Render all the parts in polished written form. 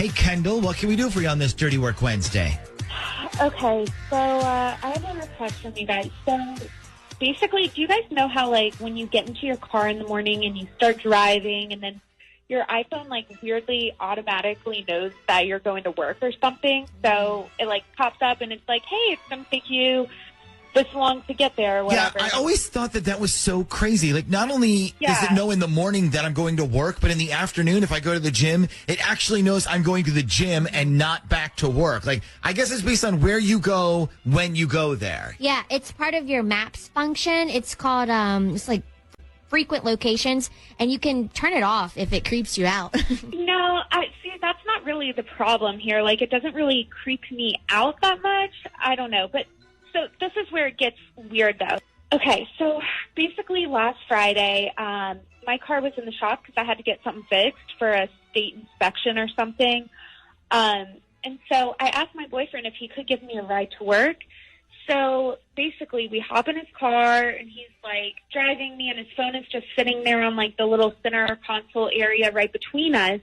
Hey, Kendall, what can we do for you on this Dirty Work Wednesday? Okay, so I have a request from you guys. So basically, do you guys know how, like, when you get into your car in the morning and you start driving and then your iPhone, like, weirdly automatically knows that you're going to work or something? So it, like, pops up and it's like, hey, it's going to take you this long to get there or whatever. Yeah, I always thought that was so crazy. Like, not only does it know in the morning that I'm going to work, but in the afternoon, if I go to the gym, it actually knows I'm going to the gym and not back to work. Like, I guess it's based on where you go when you go there. Yeah, it's part of your maps function. It's called, it's like frequent locations, and you can turn it off if it creeps you out. No, see, that's not really the problem here. Like, it doesn't really creep me out that much. I don't know, but so this is where it gets weird, though. Okay, so basically last Friday, my car was in the shop because I had to get something fixed for a state inspection or something. And so I asked my boyfriend if he could give me a ride to work. So basically we hop in his car and he's like driving me and his phone is just sitting there on like the little center console area right between us.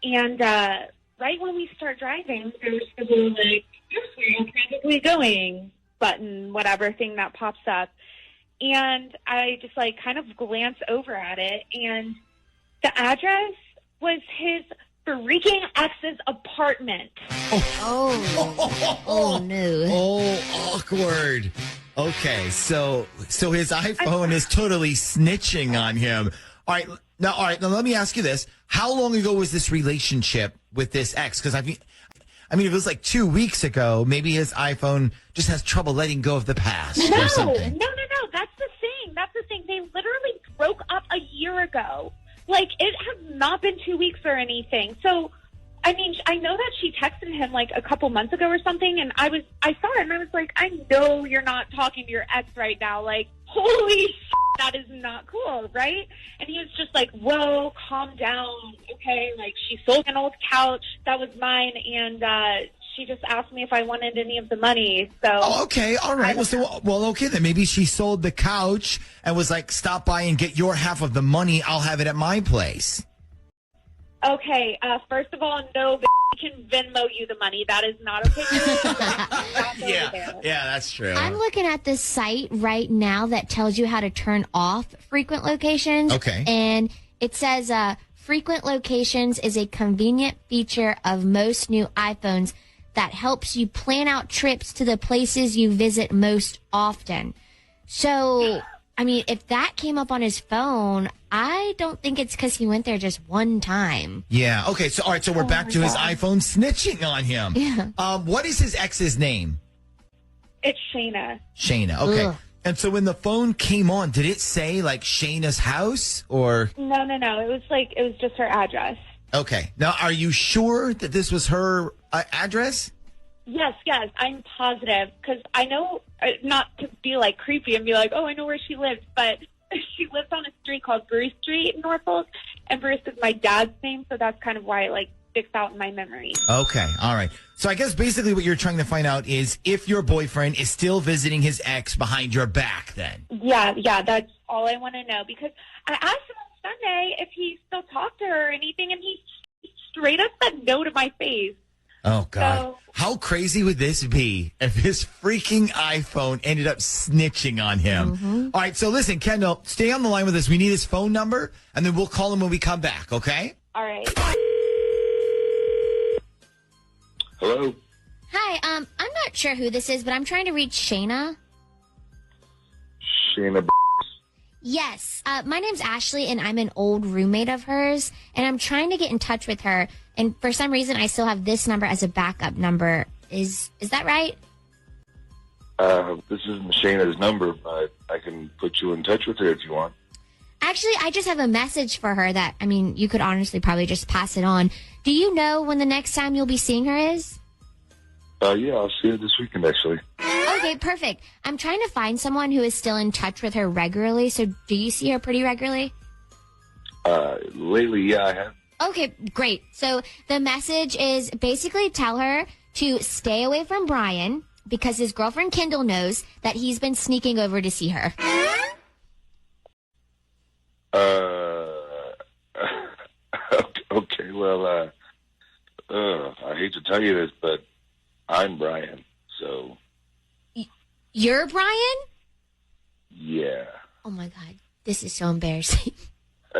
And right when we start driving, there's the little like, "Here's where you're probably going" button, whatever thing that pops up. And I just like kind of glance over at it, and the address was his freaking ex's apartment. Oh no. Oh, awkward. Okay, so his iPhone is totally snitching on him. All right, now let me ask you this. How long ago was this relationship with this ex? Because I mean, if it was like 2 weeks ago, maybe his iPhone just has trouble letting go of the past or something. No. That's the thing. They literally broke up a year ago. Like, it has not been 2 weeks or anything. So, I mean, I know that she texted him like a couple months ago or something, and I saw it and I was like, I know you're not talking to your ex right now. Like, holy shit, that is not cool, right? And he was just like, whoa, calm down, okay? Like, she sold an old couch that was mine, and she just asked me if I wanted any of the money. So, oh, okay, all right. Well, okay, then maybe she sold the couch and was like, stop by and get your half of the money. I'll have it at my place. Okay, first of all, no, I can Venmo you the money. That is not okay. Yeah, that's true. I'm looking at this site right now that tells you how to turn off frequent locations. Okay. And it says frequent locations is a convenient feature of most new iPhones that helps you plan out trips to the places you visit most often. So, I mean, if that came up on his phone, I don't think it's because he went there just one time. Yeah. Okay. So, all right. So we're back to his iPhone snitching on him. Yeah. What is his ex's name? It's Shayna. Shayna. Okay. Ugh. And so when the phone came on, did it say like Shayna's house or? No. It was just her address. Okay. Now, are you sure that this was her address? Yes, I'm positive because I know, not to be like creepy and be like, oh, I know where she lives, but she lives on a street called Bruce Street in Norfolk, and Bruce is my dad's name, so that's kind of why it like sticks out in my memory. Okay, all right. So I guess basically what you're trying to find out is if your boyfriend is still visiting his ex behind your back then. Yeah, that's all I want to know because I asked him on Sunday if he still talked to her or anything, and he straight up said no to my face. Oh, God. So, how crazy would this be if his freaking iPhone ended up snitching on him? Mm-hmm. All right, so listen, Kendall, stay on the line with us. We need his phone number, and then we'll call him when we come back, okay? All right. Hello? Hi, I'm not sure who this is, but I'm trying to reach Shayna. Shayna. Yes, my name's Ashley, and I'm an old roommate of hers, and I'm trying to get in touch with her, and for some reason, I still have this number as a backup number. Is that right? This isn't Shayna's number, but I can put you in touch with her if you want. Actually, I just have a message for her that, I mean, you could honestly probably just pass it on. Do you know when the next time you'll be seeing her is? Yeah, I'll see her this weekend, actually. Okay, perfect. I'm trying to find someone who is still in touch with her regularly, so do you see her pretty regularly? Lately, yeah, I have. Okay, great. So the message is basically tell her to stay away from Brian because his girlfriend Kendall knows that he's been sneaking over to see her. Okay, well, I hate to tell you this, but I'm Brian, so... You're Brian? Yeah. Oh, my God. This is so embarrassing.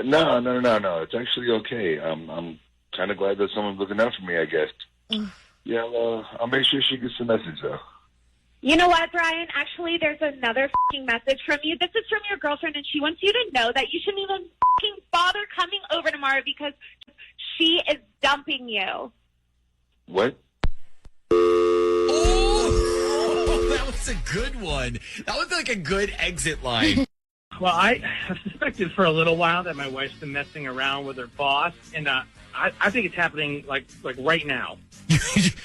No. It's actually okay. I'm kind of glad that someone's looking out for me, I guess. Yeah, well, I'll make sure she gets the message, though. You know what, Brian? Actually, there's another f***ing message from you. This is from your girlfriend, and she wants you to know that you shouldn't even f***ing bother coming over tomorrow because she is dumping you. What? Oh, that was a good one. That was like a good exit line. Well, I have suspected for a little while that my wife's been messing around with her boss, and I think it's happening like right now.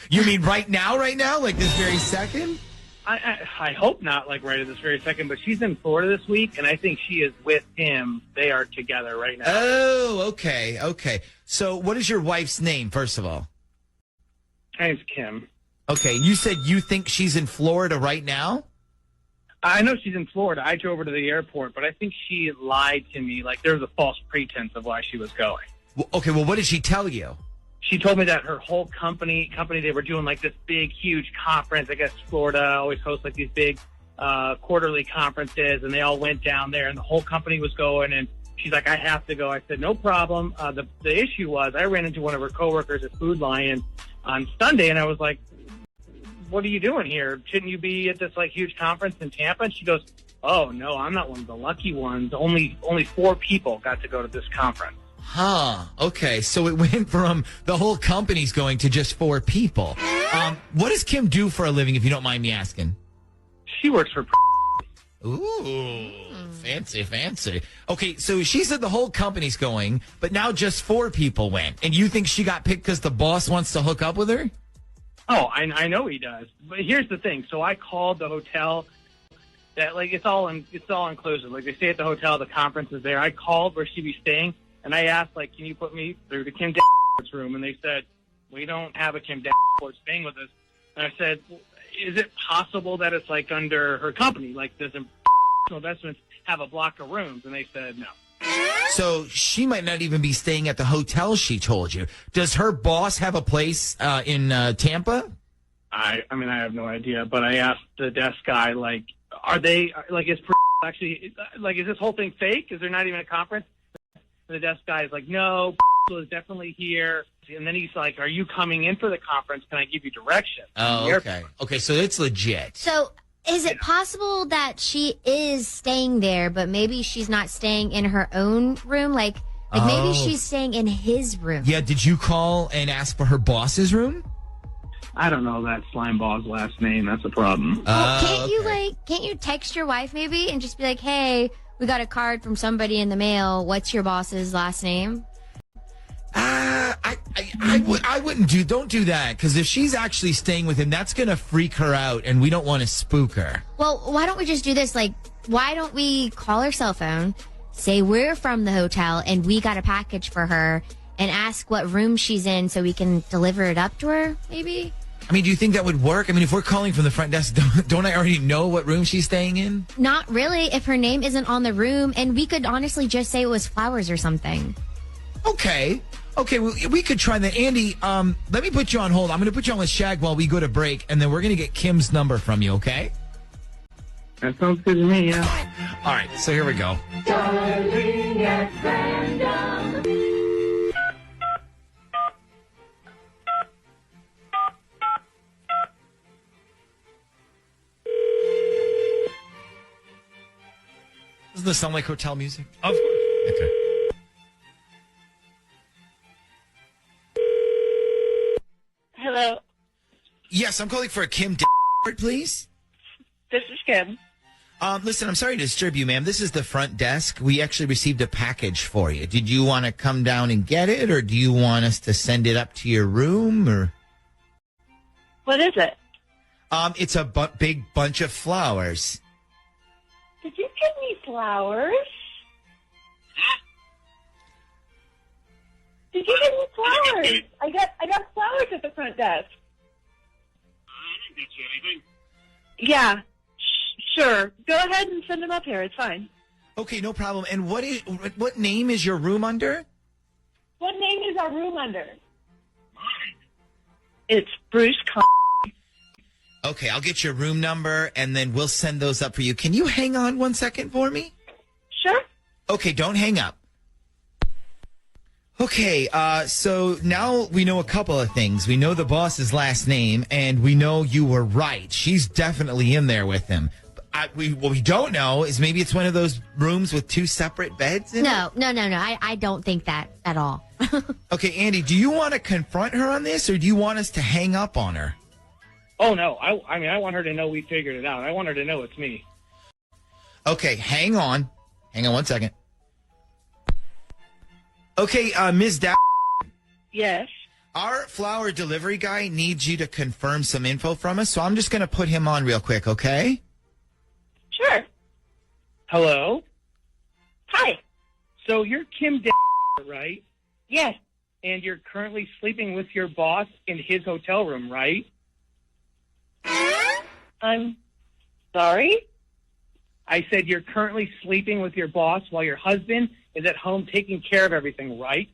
You mean right now? Like this very second? I hope not like right at this very second, but she's in Florida this week, and I think she is with him. They are together right now. Oh, okay. So what is your wife's name, first of all? Her name's Kim. Okay, you said you think she's in Florida right now? I know she's in Florida. I drove her to the airport, but I think she lied to me. Like, there was a false pretense of why she was going. Okay, well, what did she tell you? She told me that her whole company, they were doing like this big, huge conference. I guess Florida always hosts like these big quarterly conferences, and they all went down there, and the whole company was going, and she's like, I have to go. I said, no problem. The issue was I ran into one of her coworkers at Food Lion on Sunday, and I was like, what are you doing here? Shouldn't you be at this like huge conference in Tampa? And she goes, oh, no, I'm not one of the lucky ones. Only 4 people got to go to this conference. Huh. Okay. So it went from the whole company's going to just 4 people. What does Kim do for a living, if you don't mind me asking? She works for... Ooh, fancy. Okay, so she said the whole company's going, but now just 4 people went. And you think she got picked because the boss wants to hook up with her? Oh, I know he does. But here's the thing. So I called the hotel that, like, it's all inclusive. Like, they stay at the hotel, the conference is there. I called where she'd be staying, and I asked, like, can you put me through to Kim Davenport's room? And they said, we don't have a Kim Davenport staying with us. And I said, is it possible that it's, like, under her company? Like, does Investments have a block of rooms? And they said no. So she might not even be staying at the hotel she told you. Does her boss have a place in Tampa? I mean, I have no idea, but I asked the desk guy, like, are they, like, is this whole thing fake? Is there not even a conference? And the desk guy is like, no, is definitely here. And then he's like, are you coming in for the conference? Can I give you directions? Oh, okay. Okay, so it's legit. So is it possible that she is staying there, but maybe she's not staying in her own room? Like maybe she's staying in his room. Yeah, did you call and ask for her boss's room? I don't know that slimeball's last name. That's a problem. Can't you text your wife maybe and just be like, hey, we got a card from somebody in the mail. What's your boss's last name? I wouldn't don't do that, because if she's actually staying with him, that's going to freak her out, and we don't want to spook her. Well, why don't we just do this? Like, why don't we call her cell phone, say we're from the hotel, and we got a package for her, and ask what room she's in so we can deliver it up to her, maybe? I mean, do you think that would work? I mean, if we're calling from the front desk, don't I already know what room she's staying in? Not really, if her name isn't on the room, and we could honestly just say it was flowers or something. Okay, well, we could try that. Andy, let me put you on hold. I'm going to put you on with Shag while we go to break, and then we're going to get Kim's number from you, okay? That sounds good to me, yeah. All right, so here we go. Darling at random. Doesn't this sound like hotel music? Of course. Okay. Hello, Yes, I'm calling for a Kim please. this is Kim. Listen, I'm sorry to disturb you, ma'am. This is the front desk. We actually received a package for you. Did you want to come down and get it, or do you want us to send it up to your room, or? What is it? It's a big bunch of flowers. Did you give me flowers? Did you give me flowers? I got flowers at the front desk. I didn't get you anything. Yeah, sure. Go ahead and send them up here. It's fine. Okay, no problem. And what name is your room under? What name is our room under? Mine. It's Bruce. Okay, I'll get your room number, and then we'll send those up for you. Can you hang on 1 second for me? Sure. Okay, don't hang up. Okay, so now we know a couple of things. We know the boss's last name, and we know you were right. She's definitely in there with him. What we don't know is maybe it's one of those rooms with two separate beds in it? No. I don't think that at all. Okay, Andy, do you want to confront her on this, or do you want us to hang up on her? Oh, no. I want her to know we figured it out. I want her to know it's me. Okay, hang on. Hang on 1 second. Okay, Ms. Yes. Our flower delivery guy needs you to confirm some info from us, so I'm just going to put him on real quick, okay? Sure. Hello? Hi. So you're Kim, right? Yes. And you're currently sleeping with your boss in his hotel room, right? I'm sorry? I said you're currently sleeping with your boss while your husband is at home taking care of everything, right?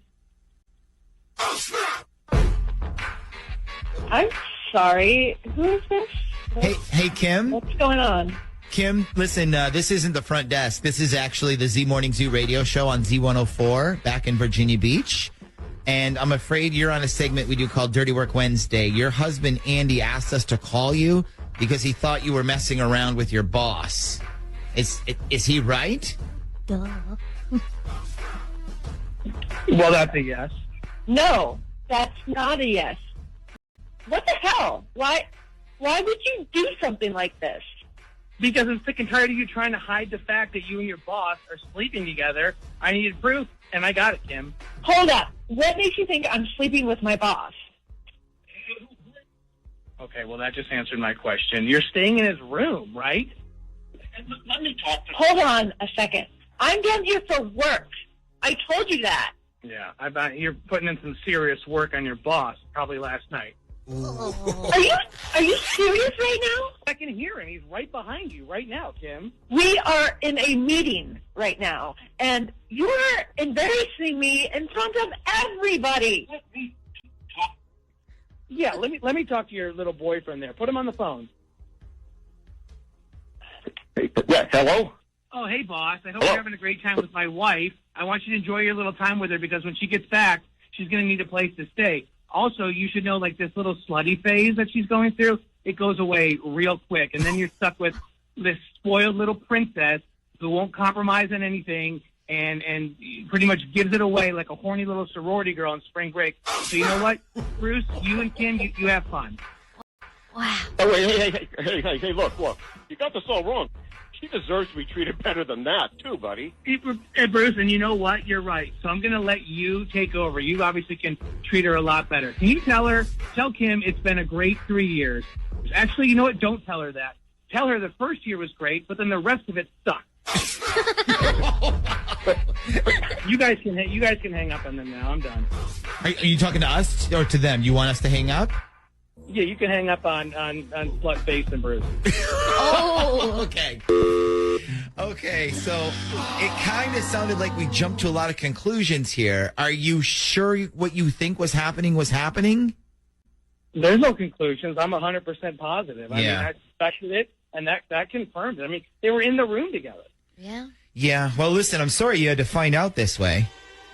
I'm sorry. Who is this? Hey, Kim? What's going on? Kim, listen, this isn't the front desk. This is actually the Z Morning Zoo radio show on Z104 back in Virginia Beach. And I'm afraid you're on a segment we do called Dirty Work Wednesday. Your husband, Andy, asked us to call you because he thought you were messing around with your boss. Is he right? Duh. Well, that's a yes. No, that's not a yes. What the hell? Why would you do something like this? Because I'm sick and tired of you trying to hide the fact that you and your boss are sleeping together. I needed proof, and I got it, Kim. Hold up. What makes you think I'm sleeping with my boss? Okay, well, that just answered my question. You're staying in his room, right? Let me talk to him. Hold on a second. I'm down here for work. I told you that. Yeah, I bet you're putting in some serious work on your boss, probably last night. Are you serious right now? I can hear him. He's right behind you right now, Kim. We are in a meeting right now, and you're embarrassing me in front of everybody. Let me talk. Yeah, let me talk to your little boyfriend there. Put him on the phone. Hey, yeah, hello? Oh, hey, boss. I hope you're having a great time with my wife. I want you to enjoy your little time with her because when she gets back, she's going to need a place to stay. Also, you should know, like, this little slutty phase that she's going through, it goes away real quick. And then you're stuck with this spoiled little princess who won't compromise on anything and pretty much gives it away like a horny little sorority girl on spring break. So you know what, Bruce, you and Kim, you have fun. Wow. Oh, wait, hey, look. You got this all wrong. She deserves to be treated better than that, too, buddy. Hey, Bruce, and you know what? You're right. So I'm going to let you take over. You obviously can treat her a lot better. Can you tell Kim it's been a great 3 years? Actually, you know what? Don't tell her that. Tell her the first year was great, but then the rest of it sucked. You guys can hang up on them now. I'm done. Are you talking to us or to them? You want us to hang up? Yeah, you can hang up on Slut Face and Bruce. Oh, okay. Okay, so it kind of sounded like we jumped to a lot of conclusions here. Are you sure what you think was happening? There's no conclusions. I'm 100% positive. I mean, Yeah. I suspected it, and that confirmed it. I mean, they were in the room together. Yeah. Yeah, well, listen, I'm sorry you had to find out this way.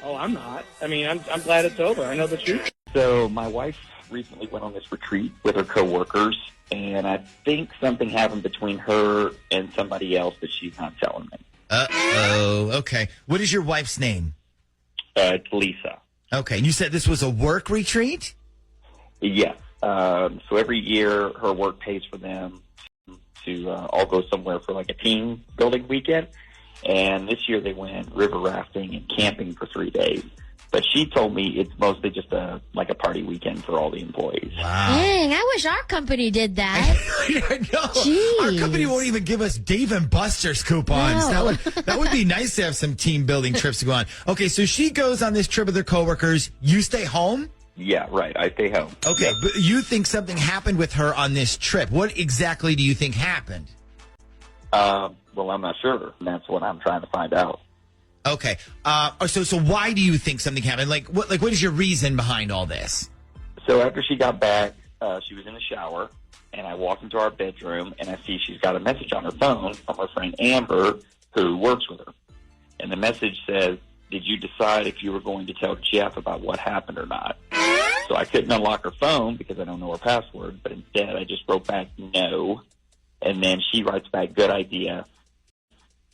Oh, I'm not. I mean, I'm glad it's over. I know the truth. So my wife recently went on this retreat with her coworkers, and I think something happened between her and somebody else that she's not telling me. Uh-oh, okay. What is your wife's name? It's Lisa. Okay, and you said this was a work retreat? Yes. So every year her work pays for them to all go somewhere for like a team building weekend. And this year they went river rafting and camping for 3 days. But she told me it's mostly just a party weekend for all the employees. Wow. Dang, I wish our company did that. No, our company won't even give us Dave and Buster's coupons. No. That would be nice to have some team building trips to go on. Okay, so she goes on this trip with her coworkers. You stay home? Yeah, right. I stay home. Okay, Yep. but you think something happened with her on this trip. What exactly do you think happened? Well, I'm not sure. And that's what I'm trying to find out. Okay. So why do you think something happened? What is your reason behind all this? So after she got back, she was in the shower, and I walked into our bedroom, and I see she's got a message on her phone from her friend Amber, who works with her. And the message says, "Did you decide if you were going to tell Jeff about what happened or not?" So I couldn't unlock her phone because I don't know her password, but instead I just wrote back no. And then she writes back, "Good idea."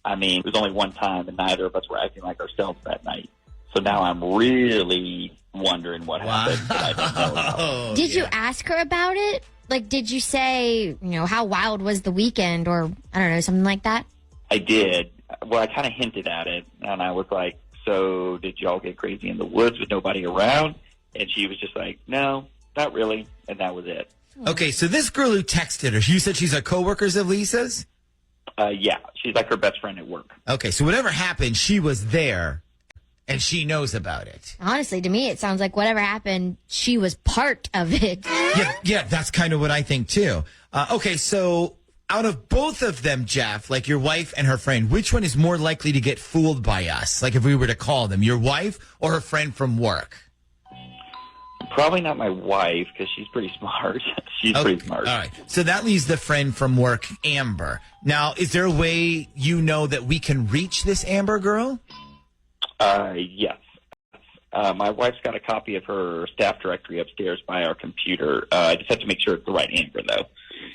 I mean, it was only one time, and neither of us were acting like ourselves that night. So now I'm really wondering what happened. But I don't know about. Did you ask her about it? Like, did you say, how wild was the weekend, or I don't know, something like that? I did. Well, I kind of hinted at it, and I was like, "So did y'all get crazy in the woods with nobody around?" And she was just like, "No, not really," and that was it. Okay, so this girl who texted her, you said she's a coworker of Lisa's? Yeah, she's like her best friend at work. Okay, so whatever happened, she was there, and she knows about it. Honestly, to me, it sounds like whatever happened, she was part of it. Yeah, that's kind of what I think, too. Okay, so out of both of them, Jeff, like your wife and her friend, which one is more likely to get fooled by us? Like if we were to call them, your wife or her friend from work? Probably not my wife, because she's pretty smart. She's pretty smart. All right. So that leaves the friend from work, Amber. Now, is there a way that we can reach this Amber girl? Yes. My wife's got a copy of her staff directory upstairs by our computer. I just have to make sure it's the right Amber, though.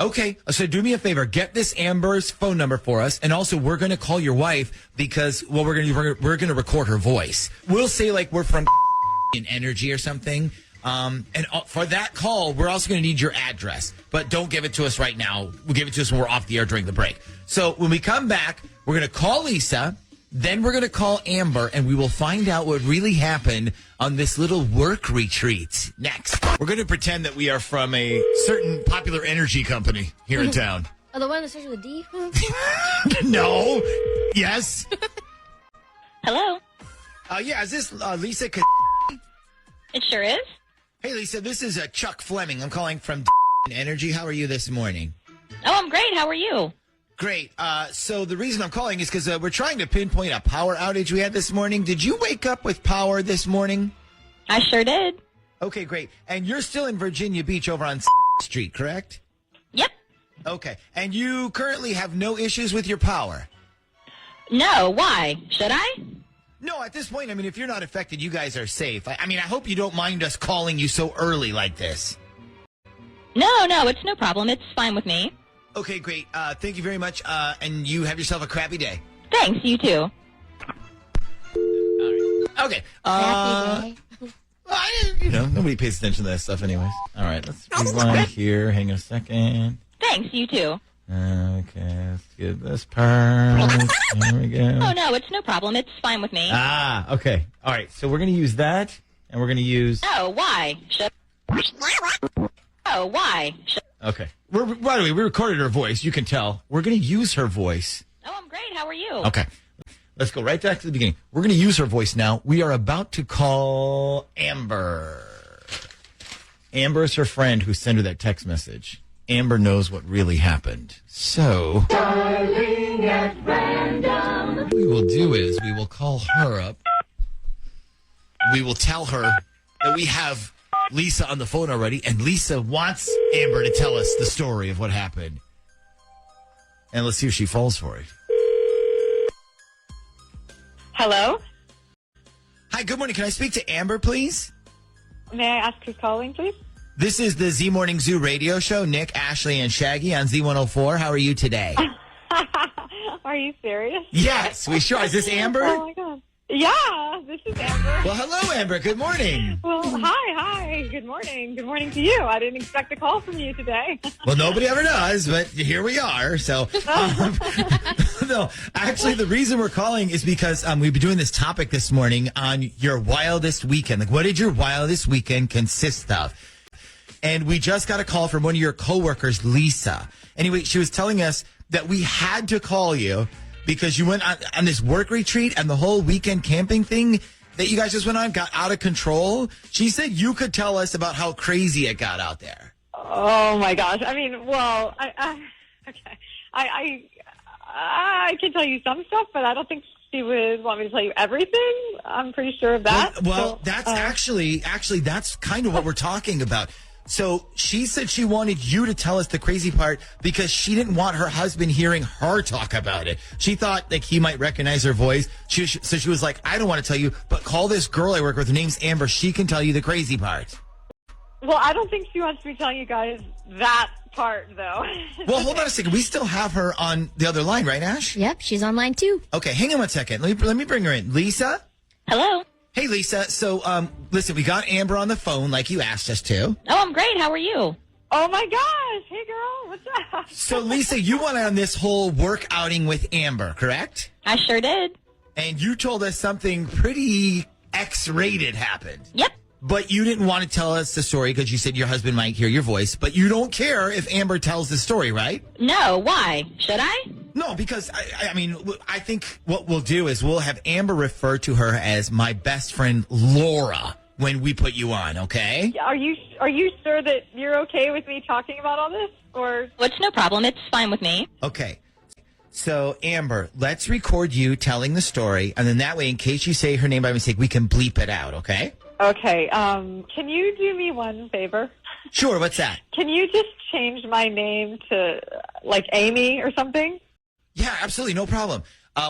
Okay. So do me a favor. Get this Amber's phone number for us. And also, we're going to call your wife because, well, we're going to record her voice. We'll say, like, we're from in Energy or something. And for that call, we're also going to need your address, but don't give it to us right now. We'll give it to us when we're off the air during the break. So when we come back, we're going to call Lisa, then we're going to call Amber, and we will find out what really happened on this little work retreat. Next, we're going to pretend that we are from a certain popular energy company here in town. Oh, the one that starts with a D? No. Yes. Hello. Yeah, is this Lisa? It sure is. Hey, Lisa, this is Chuck Fleming. I'm calling from Energy. How are you this morning? Oh, I'm great. How are you? Great. So the reason I'm calling is because we're trying to pinpoint a power outage we had this morning. Did you wake up with power this morning? I sure did. Okay, great. And you're still in Virginia Beach over on Street, correct? Yep. Okay. And you currently have no issues with your power? No. Why? Should I? No, at this point, I mean, if you're not affected, you guys are safe. I mean, I hope you don't mind us calling you so early like this. No, it's no problem. It's fine with me. Okay, great. Thank you very much. And you have yourself a crappy day. Thanks, you too. All right. Okay. Happy day. Nobody pays attention to that stuff anyways. All right, let's rewind here. Hang on a second. Thanks, you too. Okay, let's get this part. There we go. Oh, no, it's no problem. It's fine with me. Okay. All right, so we're going to use that, and we're going to use... Oh, why? Okay. By the way, we recorded her voice. You can tell. We're going to use her voice. Oh, I'm great. How are you? Okay. Let's go right back to the beginning. We're going to use her voice now. We are about to call Amber. Amber is her friend who sent her that text message. Amber knows what really happened. So, Darling at random. what we will do is we will call her up. We will tell her that we have Lisa on the phone already, and Lisa wants Amber to tell us the story of what happened. And let's see if she falls for it. Hello? Hi, good morning. Can I speak to Amber, please? May I ask who's calling, please? This is the Z Morning Zoo radio show. Nick, Ashley, and Shaggy on Z104. How are you today? Are you serious? Yes, we sure. Is this Amber? Oh, my God. Yeah, this is Amber. Well, hello, Amber. Good morning. Well, hi. Good morning. Good morning to you. I didn't expect a call from you today. Well, nobody ever does, but here we are. So, no, actually, the reason we're calling is because we've been doing this topic this morning on your wildest weekend. Like, what did your wildest weekend consist of? And we just got a call from one of your coworkers, Lisa. Anyway, she was telling us that we had to call you because you went on this work retreat and the whole weekend camping thing that you guys just went on got out of control. She said you could tell us about how crazy it got out there. Oh, my gosh. I mean, well, okay. I can tell you some stuff, but I don't think she would want me to tell you everything. I'm pretty sure of that. Well, so, that's actually, that's kind of what we're talking about. So she said she wanted you to tell us the crazy part because she didn't want her husband hearing her talk about it. She thought like he might recognize her voice. So she was like, I don't want to tell you, but call this girl I work with. Her name's Amber. She can tell you the crazy part. Well, I don't think she wants me telling you guys that part, though. Well, hold on a second. We still have her on the other line, right, Ash? Yep, she's online too. Okay, hang on one second. Let me bring her in. Lisa? Hello. Hey, Lisa. So, listen, we got Amber on the phone like you asked us to. Oh, I'm great. How are you? Oh, my gosh. Hey, girl. What's up? So, Lisa, you went on this whole work outing with Amber, correct? I sure did. And you told us something pretty X-rated happened. Yep. But you didn't want to tell us the story because you said your husband might hear your voice. But you don't care if Amber tells the story, right? No. Why? Should I? No, because, I mean, I think what we'll do is we'll have Amber refer to her as my best friend, Laura, when we put you on, okay? Are you sure that you're okay with me talking about all this? Or Well, it's no problem. It's fine with me. Okay. So, Amber, let's record you telling the story. And then that way, in case you say her name by mistake, we can bleep it out, okay? Okay, can you do me one favor? Sure, what's that? Can you just change my name to, like, Amy or something? Yeah, absolutely, no problem.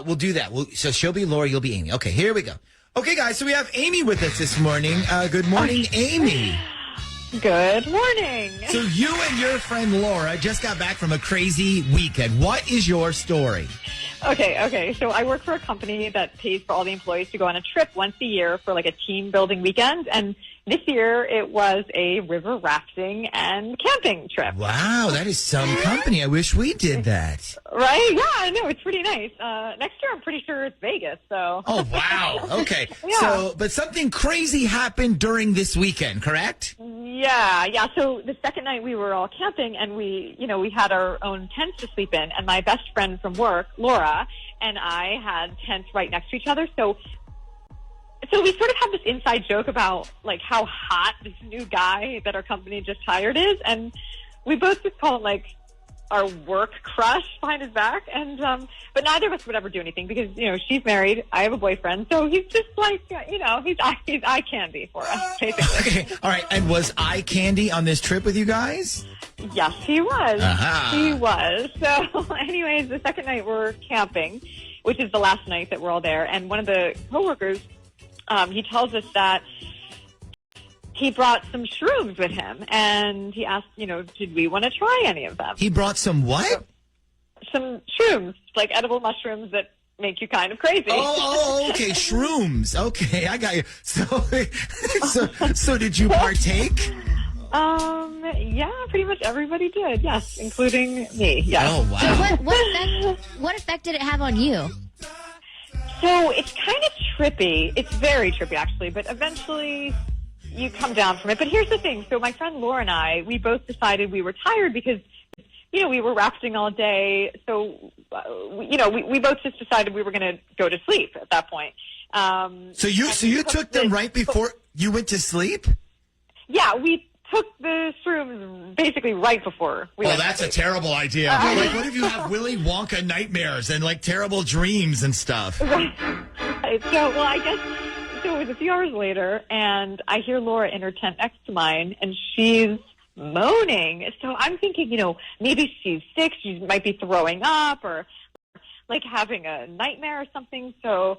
We'll do that. So she'll be Laura, you'll be Amy. Okay, here we go. Okay, guys, so we have Amy with us this morning. Good morning, Amy. Good morning. So you and your friend Laura just got back from a crazy weekend. What is your story? Okay. So I work for a company that pays for all the employees to go on a trip once a year for like a team building weekend. And this year it was a river rafting and camping trip. Wow, that is some company. I wish we did that. Right? Yeah, I know. It's pretty nice. Next year I'm pretty sure it's Vegas. So. Oh, wow. Okay. Yeah. So, but something crazy happened during this weekend, correct? Yeah. So the second night we were all camping and we had our own tents to sleep in. And my best friend from work, Laura, and I had tents right next to each other. So we sort of had this inside joke about like how hot this new guy that our company just hired is. And we both just call him like our work crush behind his back. And, but neither of us would ever do anything because, she's married. I have a boyfriend. So he's just like, he's eye candy for us, basically. Okay. All right. And was eye candy on this trip with you guys? Yes, he was. Uh-huh. He was. So anyways, the second night we're camping, which is the last night that we're all there. And one of the coworkers, he tells us that he brought some shrooms with him, and he asked, did we want to try any of them? He brought some what? Some shrooms, like edible mushrooms that make you kind of crazy. Oh, okay, shrooms. Okay, I got you. So did you partake? Yeah, pretty much everybody did. Yes, including me. Yes. Oh, wow. So what effect did it have on you? So it's kind of trippy. It's very trippy, actually, but eventually you come down from it. But here's the thing. So my friend Laura and I, we both decided we were tired because, we were rafting all day. So, we both just decided we were going to go to sleep at that point. So you took them right before you went to sleep? Yeah, we took the shrooms basically right before we went to that's sleep. a terrible idea. Like, what if you have Willy Wonka nightmares and, like, terrible dreams and stuff? Right. So, I guess... So it was a few hours later, and I hear Laura in her tent next to mine, and she's moaning. So I'm thinking, maybe she's sick. She might be throwing up or, like, having a nightmare or something. So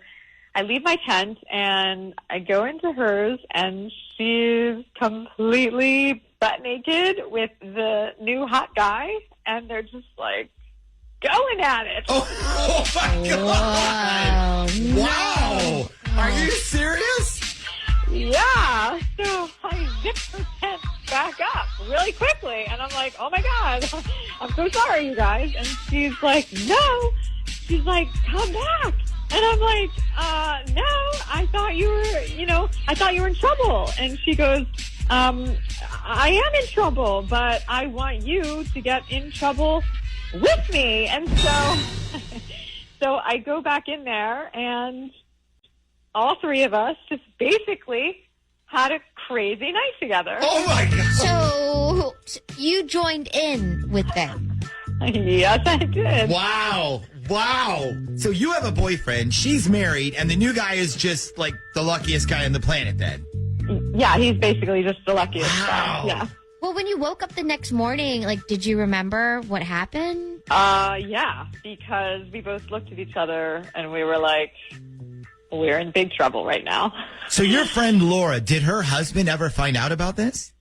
I leave my tent, and I go into hers, and she's completely butt naked with the new hot guy, and they're just, like, going at it. Oh my God! Wow! Are you serious? Yeah. So I zipped her tent back up really quickly, and I'm like, oh my God, I'm so sorry, you guys. And she's like, no. She's like, come back. And I'm like, no, I thought you were in trouble. And she goes, I am in trouble, but I want you to get in trouble with me. And so I go back in there, and all three of us just basically had a crazy night together. Oh, my God. So you joined in with them? Yes, I did. Wow. So you have a boyfriend, she's married, and the new guy is just, like, the luckiest guy on the planet then. Yeah, he's basically just the luckiest Wow. guy. Yeah. Well, when you woke up the next morning, like, did you remember what happened? Yeah, because we both looked at each other and we were like, we're in big trouble right now. So your friend Laura, did her husband ever find out about this?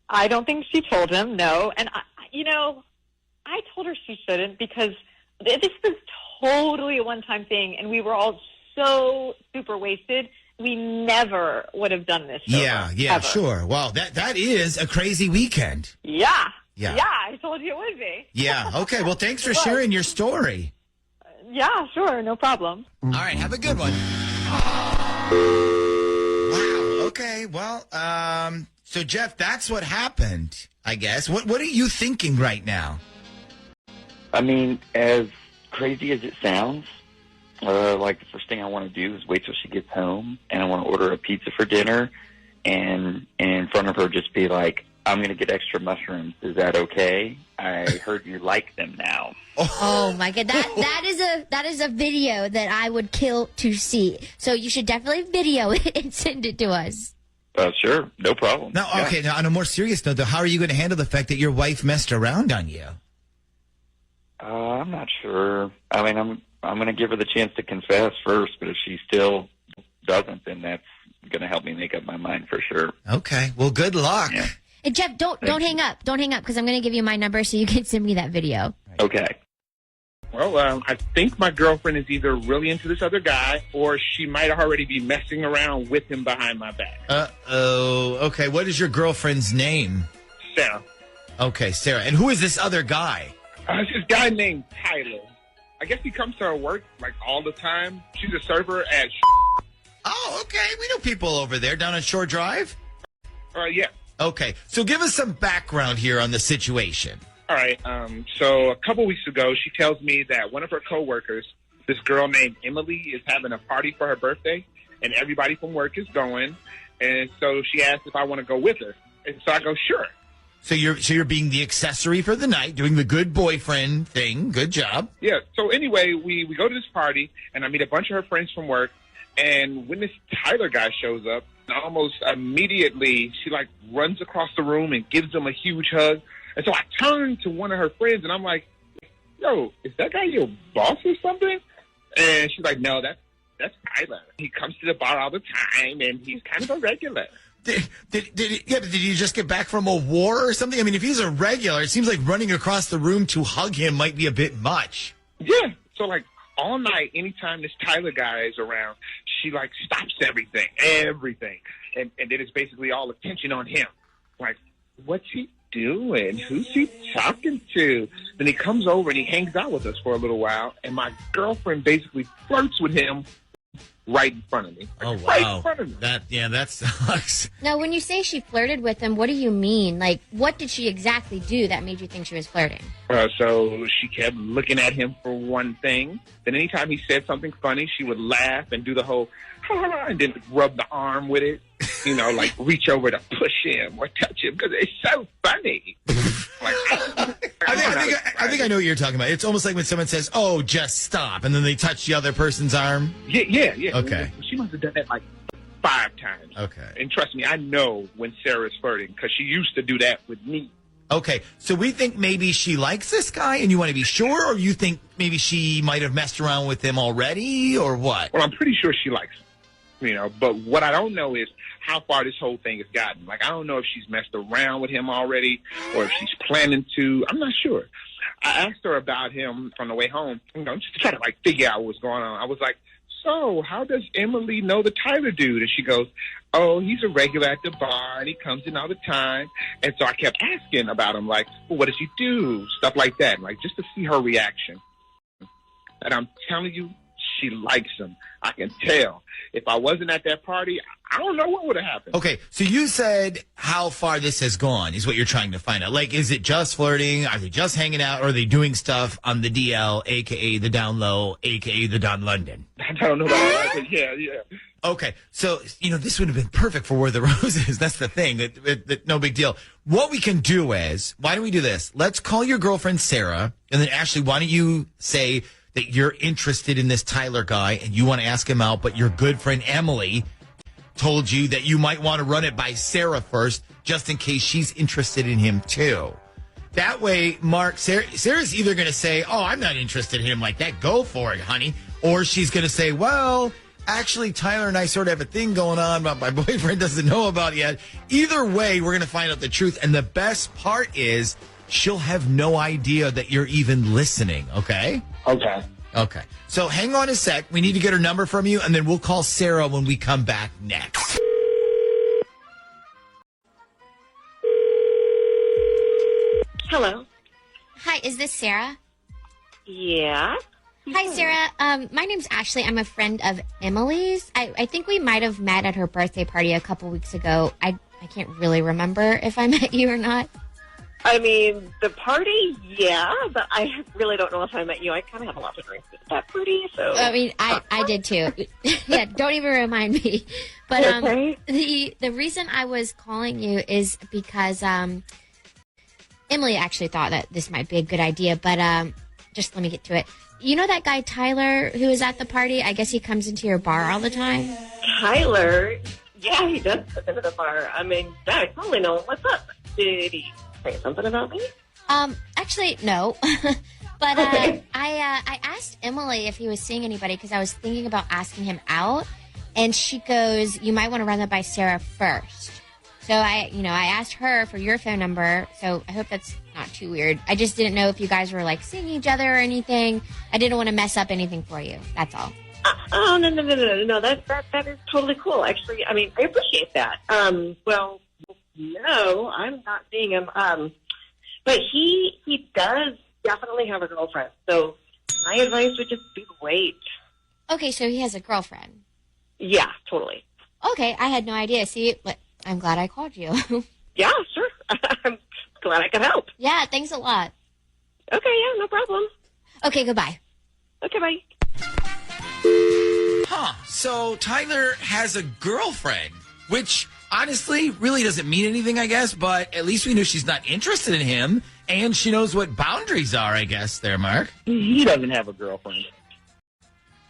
I don't think she told him, no. And, I told her she shouldn't because this was totally a one-time thing, and we were all so super wasted. We never would have done this. Yeah, ever. sure. Well, that is a crazy weekend. Yeah. Yeah. Yeah, I told you it would be. Yeah. Okay. Well, thanks for sharing your story. Yeah, sure. No problem. All right. Have a good one. Wow. Okay. Well, so Jeff, that's what happened, I guess. What are you thinking right now? I mean, as crazy as it sounds, like the first thing I want to do is wait till she gets home, and I want to order a pizza for dinner, and in front of her just be like, I'm going to get extra mushrooms. Is that okay? I heard you like them now. Oh my God, that is a video that I would kill to see. So you should definitely video it and send it to us. Sure, no problem. Now, okay. Now, on a more serious note, though, how are you going to handle the fact that your wife messed around on you? I'm not sure. I mean, I'm going to give her the chance to confess first, but if she still doesn't, then that's going to help me make up my mind for sure. Okay. Well, good luck. Yeah. And Jeff, don't hang up. Don't hang up because I'm going to give you my number so you can send me that video. Okay. Well, I think my girlfriend is either really into this other guy or she might already be messing around with him behind my back. Uh-oh. Okay. What is your girlfriend's name? Sarah. Okay, Sarah. And who is this other guy? It's this guy named Tyler. I guess he comes to our work like all the time. She's a server at. Oh, okay. We know people over there down on Shore Drive. Yeah. Okay. So give us some background here on the situation. All right. So a couple weeks ago, she tells me that one of her coworkers, this girl named Emily, is having a party for her birthday, and everybody from work is going. And so she asked if I want to go with her, and so I go, sure. So you're being the accessory for the night, doing the good boyfriend thing. Good job. Yeah. So anyway, we go to this party, and I meet a bunch of her friends from work. And when this Tyler guy shows up, almost immediately she like runs across the room and gives him a huge hug. And so I turn to one of her friends, and I'm like, "Yo, is that guy your boss or something?" And she's like, "No, that's Tyler. He comes to the bar all the time, and he's kind of a regular." Did he just get back from a war or something? I mean, if he's a regular, it seems like running across the room to hug him might be a bit much. Yeah. So, like, all night, anytime this Tyler guy is around, she, like, stops everything. And then it's basically all attention on him. Like, what's he doing? Who's he talking to? Then he comes over and he hangs out with us for a little while, and my girlfriend basically flirts with him right in front of me. Oh, wow. Right in front of me. That sucks. Now, when you say she flirted with him, what do you mean? Like, what did she exactly do that made you think she was flirting? So she kept looking at him for one thing. Then anytime he said something funny, she would laugh and do the whole, and then rub the arm with it. You know, like reach over to push him or touch him because it's so funny. Like, I think I know what you're talking about. It's almost like when someone says, "Oh, just stop," and then they touch the other person's arm. Yeah. Okay. She must have done that like 5 times. Okay. And trust me, I know when Sarah's flirting because she used to do that with me. Okay, so we think maybe she likes this guy, and you want to be sure, or you think maybe she might have messed around with him already, or what? Well, I'm pretty sure she likes him. You know, but what I don't know is how far this whole thing has gotten. Like, I don't know if she's messed around with him already or if she's planning to. I'm not sure. I asked her about him on the way home, you know, just to try to, like, figure out what's going on. I was like, so how does Emily know the Tyler dude? And she goes, oh, he's a regular at the bar, and he comes in all the time. And so I kept asking about him, like, well, what does he do? Stuff like that, like, just to see her reaction. And I'm telling you, she likes him. I can tell. If I wasn't at that party, I don't know what would have happened. Okay, so you said how far this has gone is what you're trying to find out. Like, is it just flirting? Are they just hanging out? Or are they doing stuff on the DL, a.k.a. the down low, a.k.a. the Don London? I don't know about that, but yeah. Okay, so, you know, this would have been perfect for Where the Rose Is. That's the thing. That no big deal. What we can do is, why don't we do this? Let's call your girlfriend, Sarah, and then, Ashley, why don't you say that you're interested in this Tyler guy and you want to ask him out, but your good friend, Emily, told you that you might want to run it by Sarah first, just in case she's interested in him too. That way, Mark, Sarah's either going to say, oh, I'm not interested in him like that. Go for it, honey. Or she's going to say, well, actually, Tyler and I sort of have a thing going on, but my boyfriend doesn't know about it yet. Either way, we're going to find out the truth. And the best part is she'll have no idea that you're even listening, okay? Okay. So hang on a sec. We need to get her number from you, and then we'll call Sarah when we come back next. Hello. Hi, is this Sarah? Yeah. Hi, Sarah. My name's Ashley. I'm a friend of Emily's. I think we might have met at her birthday party a couple weeks ago. I can't really remember if I met you or not. I mean, the party, yeah, but I really don't know if I met you. I kind of have a lot to drink at that party, so. I mean, I did too. Yeah, don't even remind me. But Okay. the reason I was calling you is because Emily actually thought that this might be a good idea, but just let me get to it. You know that guy Tyler who was at the party? I guess he comes into your bar all the time. Tyler, yeah, he does come into the bar. I mean, I totally know. What's up? Did he say something about me? Actually, no. But Okay. I asked Emily if he was seeing anybody because I was thinking about asking him out, and she goes, "You might want to run that by Sarah first." So I asked her for your phone number. So I hope that's not too weird. I just didn't know if you guys were like seeing each other or anything. I didn't want to mess up anything for you. That's all. Oh, no. That is totally cool. Actually, I mean, I appreciate that. Well, no, I'm not seeing him. But he does definitely have a girlfriend. So my advice would just be wait. Okay, so he has a girlfriend. Yeah, totally. Okay, I had no idea. See, but I'm glad I called you. Yeah, sure. I'm glad I could help. Yeah, thanks a lot. Okay, yeah, no problem. Okay, goodbye. Okay, bye. Huh. So Tyler has a girlfriend, which honestly really doesn't mean anything, I guess, but at least we know she's not interested in him, and she knows what boundaries are, I guess, there, Mark. He doesn't have a girlfriend.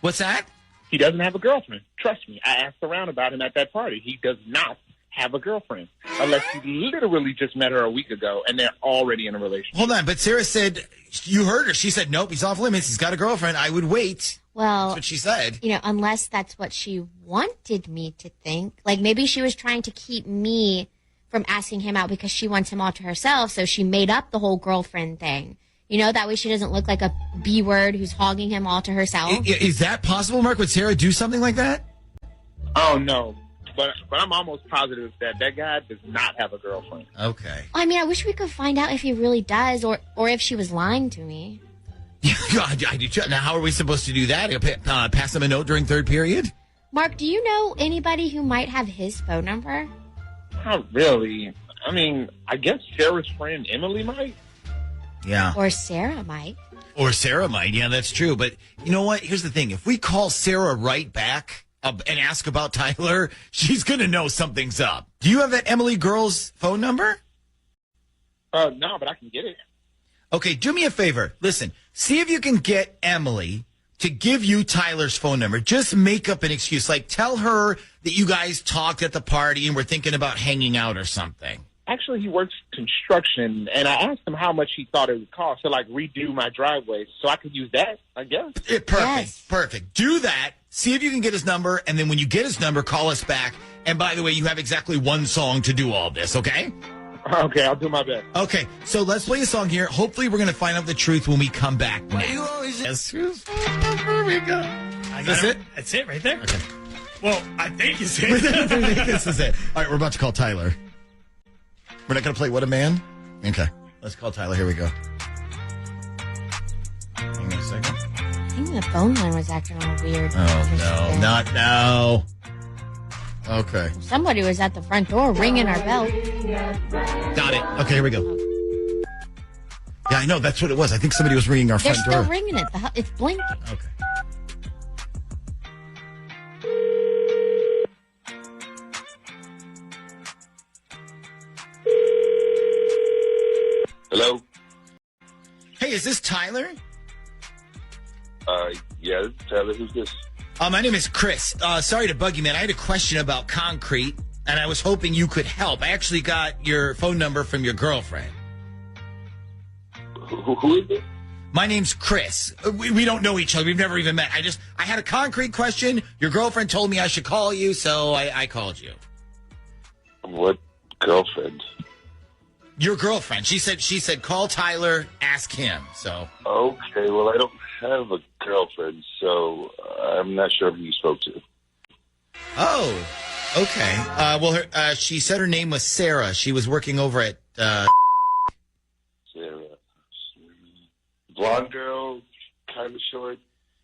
What's that? He doesn't have a girlfriend. Trust me. I asked around about him at that party. He does not have a girlfriend. Unless he literally just met her a week ago and they're already in a relationship. Hold on, but Sarah said, you heard her. She said, nope, he's off limits. He's got a girlfriend. I would wait. Well, That's what she said. Unless that's what she wanted me to think. Like maybe she was trying to keep me from asking him out because she wants him all to herself. So she made up the whole girlfriend thing. That way she doesn't look like a B word who's hogging him all to herself. Is that possible, Mark? Would Sarah do something like that? Oh, no. But I'm almost positive that guy does not have a girlfriend. Okay. I mean, I wish we could find out if he really does or if she was lying to me. God, I do. Now, how are we supposed to do that? Pass him a note during third period? Mark, do you know anybody who might have his phone number? Not really. I mean, I guess Sarah's friend Emily might. Yeah. Or Sarah might. Or Sarah might. Yeah, that's true. But you know what? Here's the thing. If we call Sarah right back and ask about Tyler, she's going to know something's up. Do you have that Emily girl's phone number? No, but I can get it. Okay, do me a favor. Listen, see if you can get Emily to give you Tyler's phone number. Just make up an excuse. Like, tell her that you guys talked at the party and were thinking about hanging out or something. Actually, he works construction, and I asked him how much he thought it would cost to, redo my driveway, so I could use that, I guess. Perfect. Yes. Perfect. Do that. See if you can get his number, and then when you get his number, call us back. And by the way, you have exactly one song to do all this, okay? Okay, I'll do my best. Okay, so let's play a song here. Hopefully, we're going to find out the truth when we come back next. Yes. Here we go. That's it? That's it right there. Okay. Well, I think it's it. This is it. All right, we're about to call Tyler. We're not going to play What a Man? Okay. Let's call Tyler. Here we go. Hang on a second. I think the phone line was acting all weird. Oh, no. Not now. Okay. Somebody was at the front door ringing our bell. Got it. Okay, here we go. Yeah, I know. That's what it was. I think somebody was ringing our They're front door. still ringing it. It's blinking. Okay. Hello? Hey, is this Tyler? Yeah, this is Tyler. Who's this? My name is Chris. Sorry to bug you, man. I had a question about concrete, and I was hoping you could help. I actually got your phone number from your girlfriend. Who is it? My name's Chris. We don't know each other. We've never even met. I had a concrete question. Your girlfriend told me I should call you, so I called you. What girlfriend? Your girlfriend. She said call Tyler, ask him. So okay, well I don't have a girlfriend, so I'm not sure who you spoke to. Oh, okay. She said her name was Sarah. She was working over at Sarah. Blonde girl, kind of short.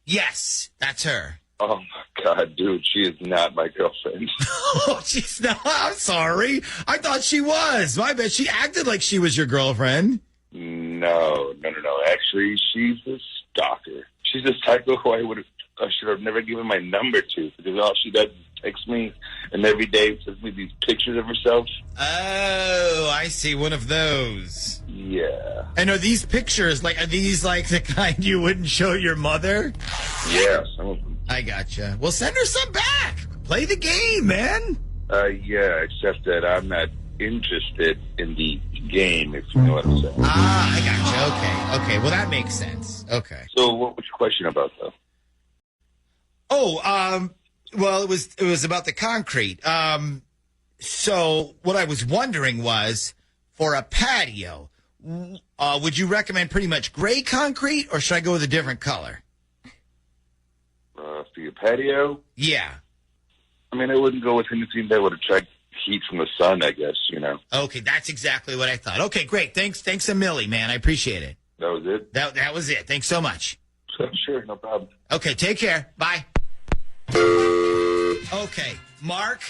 Yes, that's her. Oh my God, dude, she is not my girlfriend. Oh, she's not. I'm sorry. I thought she was. My bad. She acted like she was your girlfriend. No. Actually, she's a stalker. She's the type of who I should have never given my number to, because all she does is text me, and every day sends me these pictures of herself. Oh, I see. One of those. Yeah. And are these pictures are these like the kind you wouldn't show your mother? Yeah, some of them. I gotcha. Well, send her some back. Play the game, man. Yeah, except that I'm not interested in the game, if you know what I'm saying. Ah, I gotcha. Okay. Well, that makes sense. Okay. So, what was your question about, though? Oh, well, it was about the concrete. So what I was wondering was, for a patio, would you recommend pretty much gray concrete, or should I go with a different color? For your patio? Yeah. I mean, I wouldn't go with anything that would attract heat from the sun, I guess, you know. Okay, that's exactly what I thought. Okay, great. Thanks a milli, man. I appreciate it. That was it? That was it. Thanks so much. Sure, no problem. Okay, take care. Bye. Okay, Mark,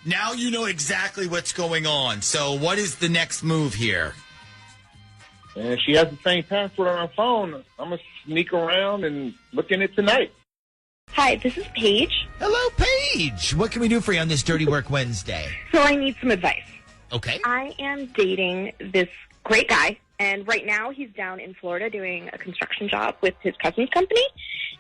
now you know exactly what's going on. So what is the next move here? And if she has the same password on her phone, I'm going to sneak around and look in it tonight. Hi, this is Paige. Hello, Paige. What can we do for you on this Dirty Work Wednesday? So I need some advice. Okay. I am dating this great guy, and right now he's down in Florida doing a construction job with his cousin's company,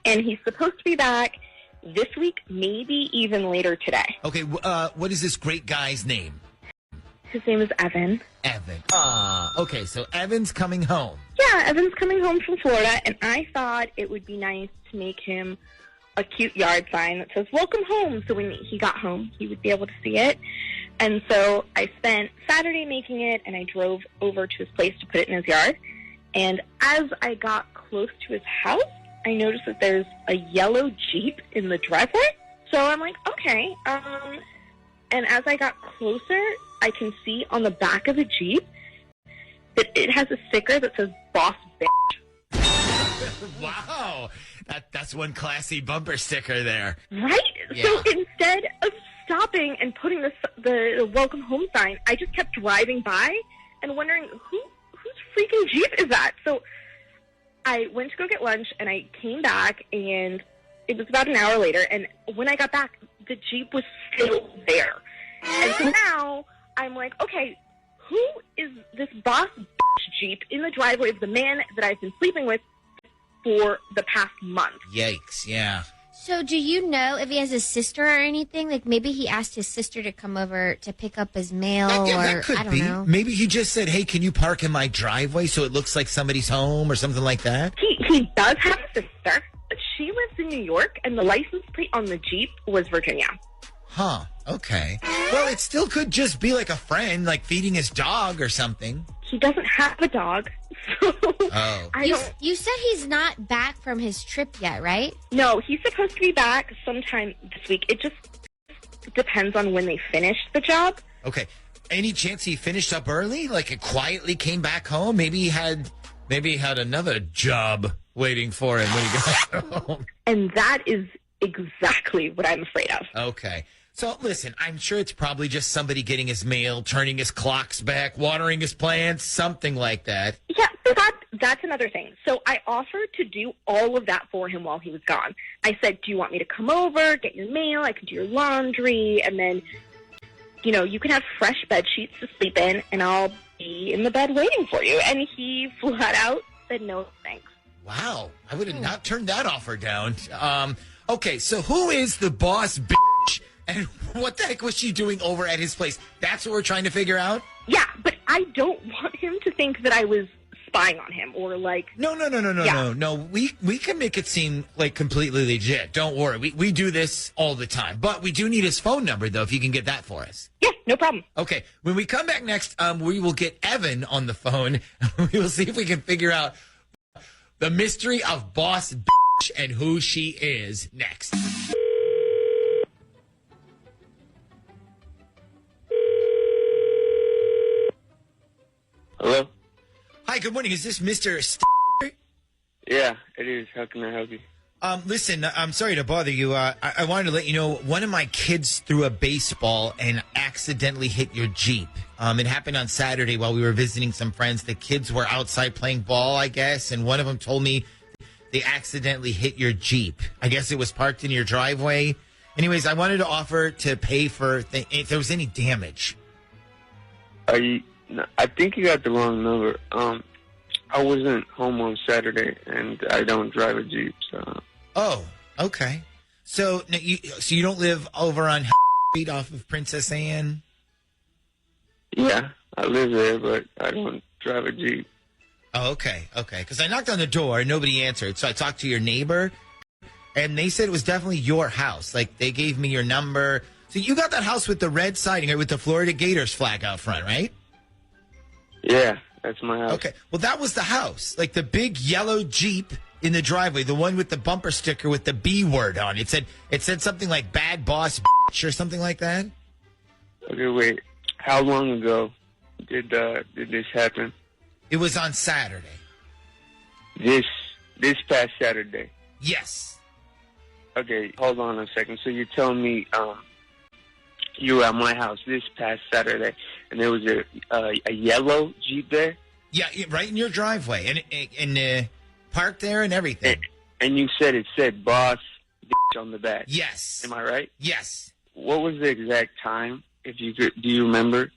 and he's supposed to be back this week, maybe even later today. Okay, what is this great guy's name? His name is Evan. Evan. Okay, so Evan's coming home. Yeah, Evan's coming home from Florida, and I thought it would be nice to make him a cute yard sign that says, "Welcome home," so when he got home, he would be able to see it. And so I spent Saturday making it, and I drove over to his place to put it in his yard. And as I got close to his house, I noticed that there's a yellow Jeep in the driveway. So I'm like, okay. And as I got closer, I can see on the back of the Jeep that it has a sticker that says "Boss Bitch." Wow. That's one classy bumper sticker there. Right? Yeah. So instead of stopping and putting the welcome home sign, I just kept driving by and wondering whose freaking Jeep is that? So I went to go get lunch, and I came back, and it was about an hour later, and when I got back, the Jeep was still there. And so now I'm like, okay, who is this Boss Bitch Jeep in the driveway of the man that I've been sleeping with for the past month? Yikes, yeah. So do you know if he has a sister or anything? Like maybe he asked his sister to come over to pick up his mail, that or could I don't be. know. Maybe he just said, "Hey, can you park in my driveway so it looks like somebody's home," or something like that? He does have a sister, but she lives in New York, and the license plate on the Jeep was Virginia. Huh. Okay. Well, it still could just be like a friend, like feeding his dog or something. He doesn't have a dog, so Oh. You said he's not back from his trip yet, right? No, he's supposed to be back sometime this week. It just depends on when they finish the job. Okay. Any chance he finished up early? Like it quietly came back home? Maybe he had another job waiting for him when he got home. And that is exactly what I'm afraid of. Okay. So, listen, I'm sure it's probably just somebody getting his mail, turning his clocks back, watering his plants, something like that. Yeah, so that's another thing. So I offered to do all of that for him while he was gone. I said, do you want me to come over, get your mail, I can do your laundry, and then, you can have fresh bed sheets to sleep in, and I'll be in the bed waiting for you. And he flat out said no thanks. Wow. I would have not turned that offer down. Okay, so who is the boss bitch? And what the heck was she doing over at his place? That's what we're trying to figure out? Yeah, but I don't want him to think that I was spying on him or like... No. We can make it seem like completely legit. Don't worry. We do this all the time. But we do need his phone number, though, if you can get that for us. Yeah, no problem. Okay. When we come back next, we will get Evan on the phone. We will see if we can figure out the mystery of boss bitch and who she is next. Hello? Hi, good morning. Is this Mr. Yeah, it is. How can I help you? Listen, I'm sorry to bother you. I wanted to let you know one of my kids threw a baseball and accidentally hit your Jeep. It happened on Saturday while we were visiting some friends. The kids were outside playing ball, I guess, and one of them told me they accidentally hit your Jeep. I guess it was parked in your driveway. Anyways, I wanted to offer to pay for if there was any damage. I think you got the wrong number. I wasn't home on Saturday, and I don't drive a Jeep, so... Oh, okay. So you don't live over on Street off of Princess Anne? Yeah, I live there, but I don't drive a Jeep. Oh, okay. Because I knocked on the door, and nobody answered. So I talked to your neighbor, and they said it was definitely your house. Like, they gave me your number. So you got that house with the red siding, right, with the Florida Gators flag out front, right? Yeah, that's my house. Okay. Well, that was the house. Like, the big yellow Jeep in the driveway, the one with the bumper sticker with the B word on it. It said something like bad boss bitch or something like that. Okay, wait. How long ago did this happen? It was on Saturday. This past Saturday? Yes. Okay, hold on a second. So you're telling me you were at my house this past Saturday, and there was a yellow Jeep there? Yeah, right in your driveway, and parked there and everything. And you said it said boss bitch on the back. Yes. Am I right? Yes. What was the exact time? If you could, do you remember?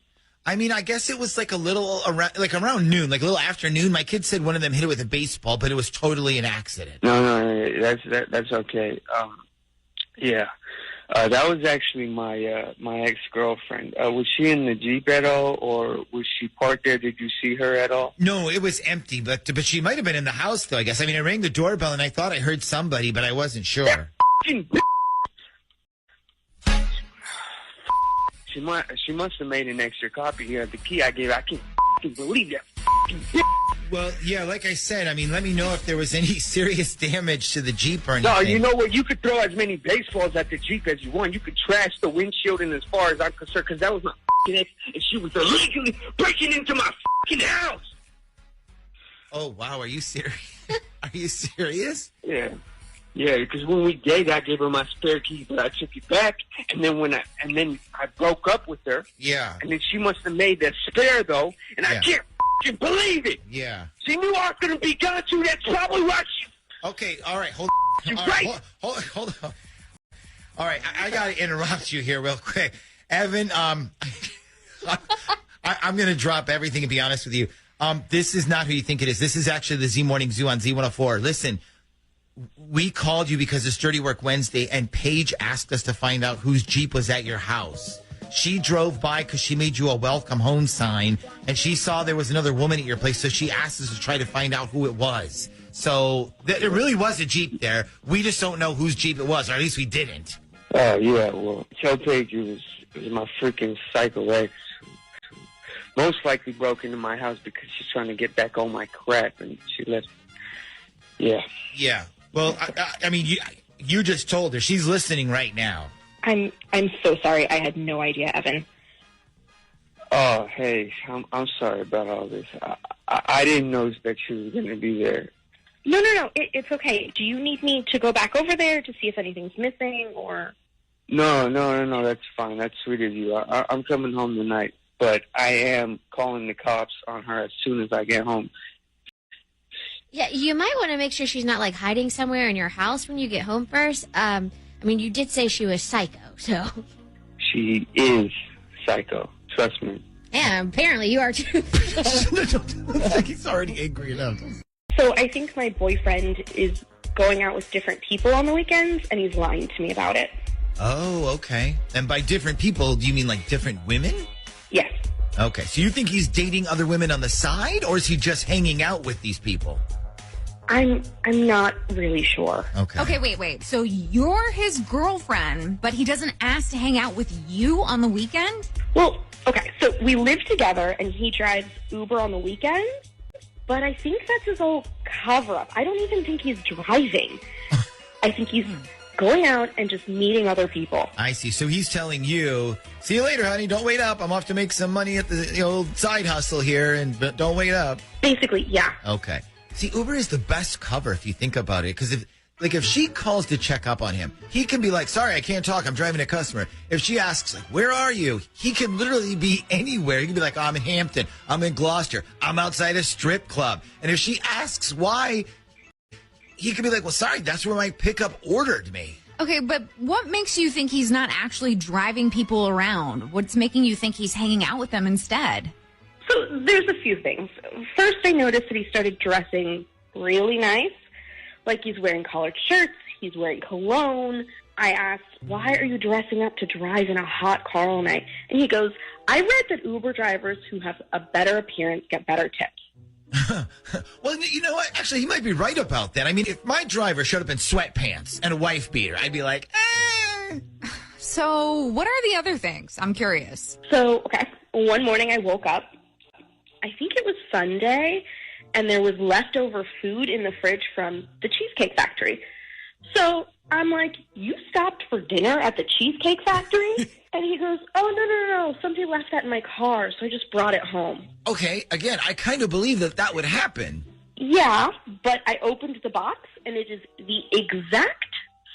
I mean, I guess it was like around noon, like a little afternoon. My kid said one of them hit it with a baseball, but it was totally an accident. No, that's okay. Yeah. That was actually my my ex-girlfriend. Was she in the Jeep at all, or was she parked there? Did you see her at all? No, it was empty, but she might have been in the house, though, I guess. I mean, I rang the doorbell, and I thought I heard somebody, but I wasn't sure. She must have made an extra copy here of the key I gave. I can't believe that. Well, yeah, like I said, I mean, let me know if there was any serious damage to the Jeep or anything. No, you know what? You could throw as many baseballs at the Jeep as you want. You could trash the windshield, and as far as I'm concerned, because that was my ex, and she was illegally breaking into my house. Oh, wow. Are you serious? Are you serious? Yeah. Yeah, because when we dated, I gave her my spare key, but I took it back, and then I broke up with her. Yeah. And then she must have made that spare, though, and I can't believe it. Yeah. She knew I was going to be gone, too. That's probably why she... Okay, all right, hold on. You're right. Hold on. All right, I got to interrupt you here real quick. Evan, I'm going to drop everything and be honest with you. This is not who you think it is. This is actually the Z Morning Zoo on Z104. Listen, we called you because it's Dirty Work Wednesday, and Paige asked us to find out whose Jeep was at your house. She drove by because she made you a welcome home sign, and she saw there was another woman at your place, so she asked us to try to find out who it was. So it really was a Jeep there. We just don't know whose Jeep it was, or at least we didn't. Oh, yeah, well, tell Paige it was my freaking psycho ex. Most likely broke into my house because she's trying to get back all my crap, and she left. Yeah. Yeah. Well, I mean, you just told her. She's listening right now. I'm so sorry. I had no idea, Evan. Oh, hey, I'm sorry about all this. I didn't know that she was going to be there. No. It's okay. Do you need me to go back over there to see if anything's missing, or? No. That's fine. That's sweet of you. I'm coming home tonight, but I am calling the cops on her as soon as I get home. Yeah, you might want to make sure she's not, like, hiding somewhere in your house when you get home first. I mean, you did say she was psycho, so. She is psycho. Trust me. Yeah, apparently you are, too. He's already angry enough. So I think my boyfriend is going out with different people on the weekends, and he's lying to me about it. Oh, okay. And by different people, do you mean like different women? Yes. Okay. So you think he's dating other women on the side, or is he just hanging out with these people? I'm not really sure. Okay. Okay, wait. So you're his girlfriend, but he doesn't ask to hang out with you on the weekend? Well, okay, so we live together, and he drives Uber on the weekends, but I think that's his whole cover-up. I don't even think he's driving. I think he's going out and just meeting other people. I see. So he's telling you, see you later, honey. Don't wait up. I'm off to make some money at the old side hustle here, and don't wait up. Basically, yeah. Okay. See, Uber is the best cover if you think about it, because if she calls to check up on him, he can be like, sorry, I can't talk. I'm driving a customer. If she asks, like, where are you? He can literally be anywhere. He can be like, oh, I'm in Hampton. I'm in Gloucester. I'm outside a strip club. And if she asks why, he could be like, well, sorry, that's where my pickup ordered me. Okay, but what makes you think he's not actually driving people around? What's making you think he's hanging out with them instead? So there's a few things. First, I noticed that he started dressing really nice. Like he's wearing collared shirts, he's wearing cologne. I asked, why are you dressing up to drive in a hot car all night? And he goes, I read that Uber drivers who have a better appearance get better tips. Well, you know what? Actually, he might be right about that. I mean, if my driver showed up in sweatpants and a wife beater, I'd be like, eh. So what are the other things? I'm curious. So, okay, one morning I woke up. I think it was Sunday, and there was leftover food in the fridge from the Cheesecake Factory. So I'm like, you stopped for dinner at the Cheesecake Factory? And he goes, oh, no. Somebody left that in my car, so I just brought it home. Okay, again, I kind of believe that would happen. Yeah, but I opened the box, and it is the exact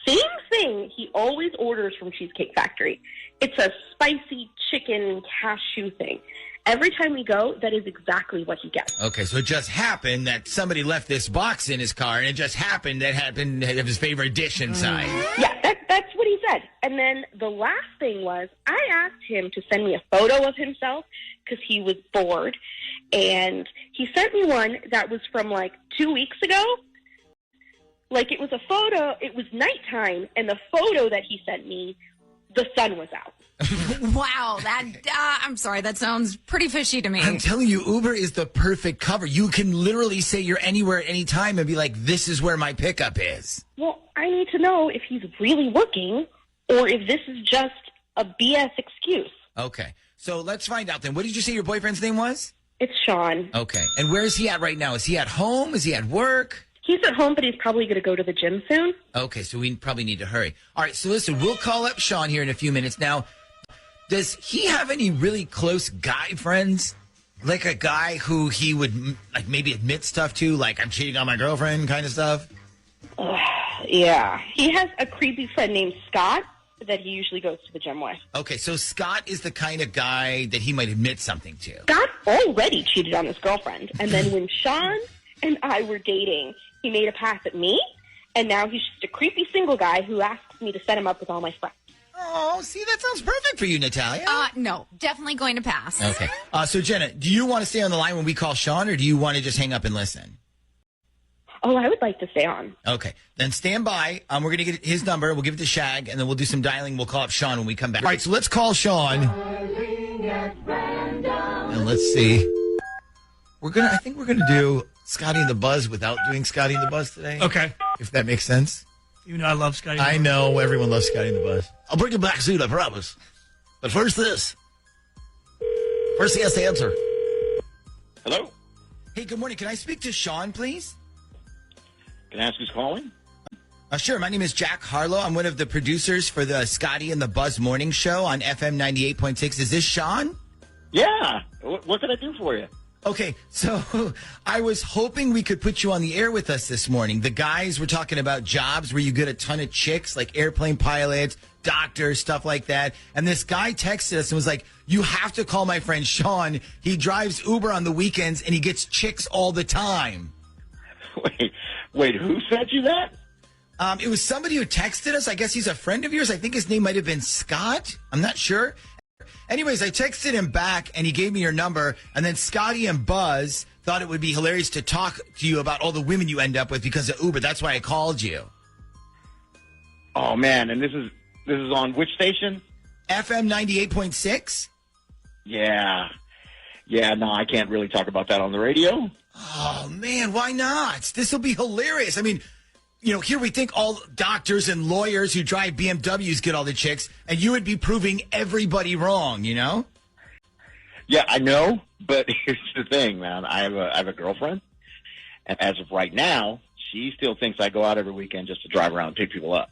same thing he always orders from Cheesecake Factory. It's a spicy chicken cashew thing. Every time we go, that is exactly what he gets. Okay, so it just happened that somebody left this box in his car, and it just happened that happened to have his favorite dish inside. Yeah, that's what he said. And then the last thing was, I asked him to send me a photo of himself because he was bored. And he sent me one that was from like 2 weeks ago. Like it was a photo, it was nighttime, and the photo that he sent me, the sun was out. Wow, I'm sorry, that sounds pretty fishy to me. I'm telling you, Uber is the perfect cover. You can literally say you're anywhere at any time and be like, this is where my pickup is. Well, I need to know if he's really working or if this is just a BS excuse. Okay, so let's find out then. What did you say your boyfriend's name was? It's Sean. Okay, and where is he at right now? Is he at home? Is he at work? He's at home, but he's probably going to go to the gym soon. Okay, so we probably need to hurry. All right, so listen, we'll call up Sean here in a few minutes. Now, does he have any really close guy friends? Like a guy who he would like maybe admit stuff to, like I'm cheating on my girlfriend kind of stuff? Yeah. He has a creepy friend named Scott that he usually goes to the gym with. Okay, so Scott is the kind of guy that he might admit something to. Scott already cheated on his girlfriend. And then when Sean and I were dating, he made a pass at me, and now he's just a creepy single guy who asks me to set him up with all my friends. Oh, see, that sounds perfect for you, Natalia. No, definitely going to pass. Okay. So, Jenna, do you want to stay on the line when we call Sean, or do you want to just hang up and listen? Oh, I would like to stay on. Okay. Then stand by. We're going to get his number. We'll give it to Shag, and then we'll do some dialing. We'll call up Sean when we come back. All right, so let's call Sean. And let's see. I think we're going to do Scotty and the Buzz without doing Scotty and the Buzz today. Okay. If that makes sense. You know I love Scotty. I know. Everyone loves Scotty and the Buzz. I'll bring him back soon, I promise. But first this. First he has to answer. Hello? Hey, good morning. Can I speak to Sean, please? Can I ask who's calling? Sure. My name is Jack Harlow. I'm one of the producers for the Scotty and the Buzz morning show on FM 98.6. Is this Sean? Yeah. What can I do for you? Okay, so I was hoping we could put you on the air with us this morning. The guys were talking about jobs where you get a ton of chicks, like airplane pilots, doctors, stuff like that. And this guy texted us and was like, you have to call my friend Sean. He drives Uber on the weekends and he gets chicks all the time. Wait, who sent you that? It was somebody who texted us. I guess he's a friend of yours. I think his name might have been Scott. I'm not sure. Anyways, I texted him back, and he gave me your number. And then Scotty and Buzz, thought it would be hilarious to talk to you about all the women you end up with because of Uber. That's why I called you. Oh man, and this is on which station? FM 98.6? Yeah. Yeah, no, I can't really talk about that on the radio. Oh, man, why not? This will be hilarious. I mean, here we think all doctors and lawyers who drive BMWs get all the chicks, and you would be proving everybody wrong, Yeah, I know, but here's the thing, man. I have a girlfriend, and as of right now, she still thinks I go out every weekend just to drive around and pick people up.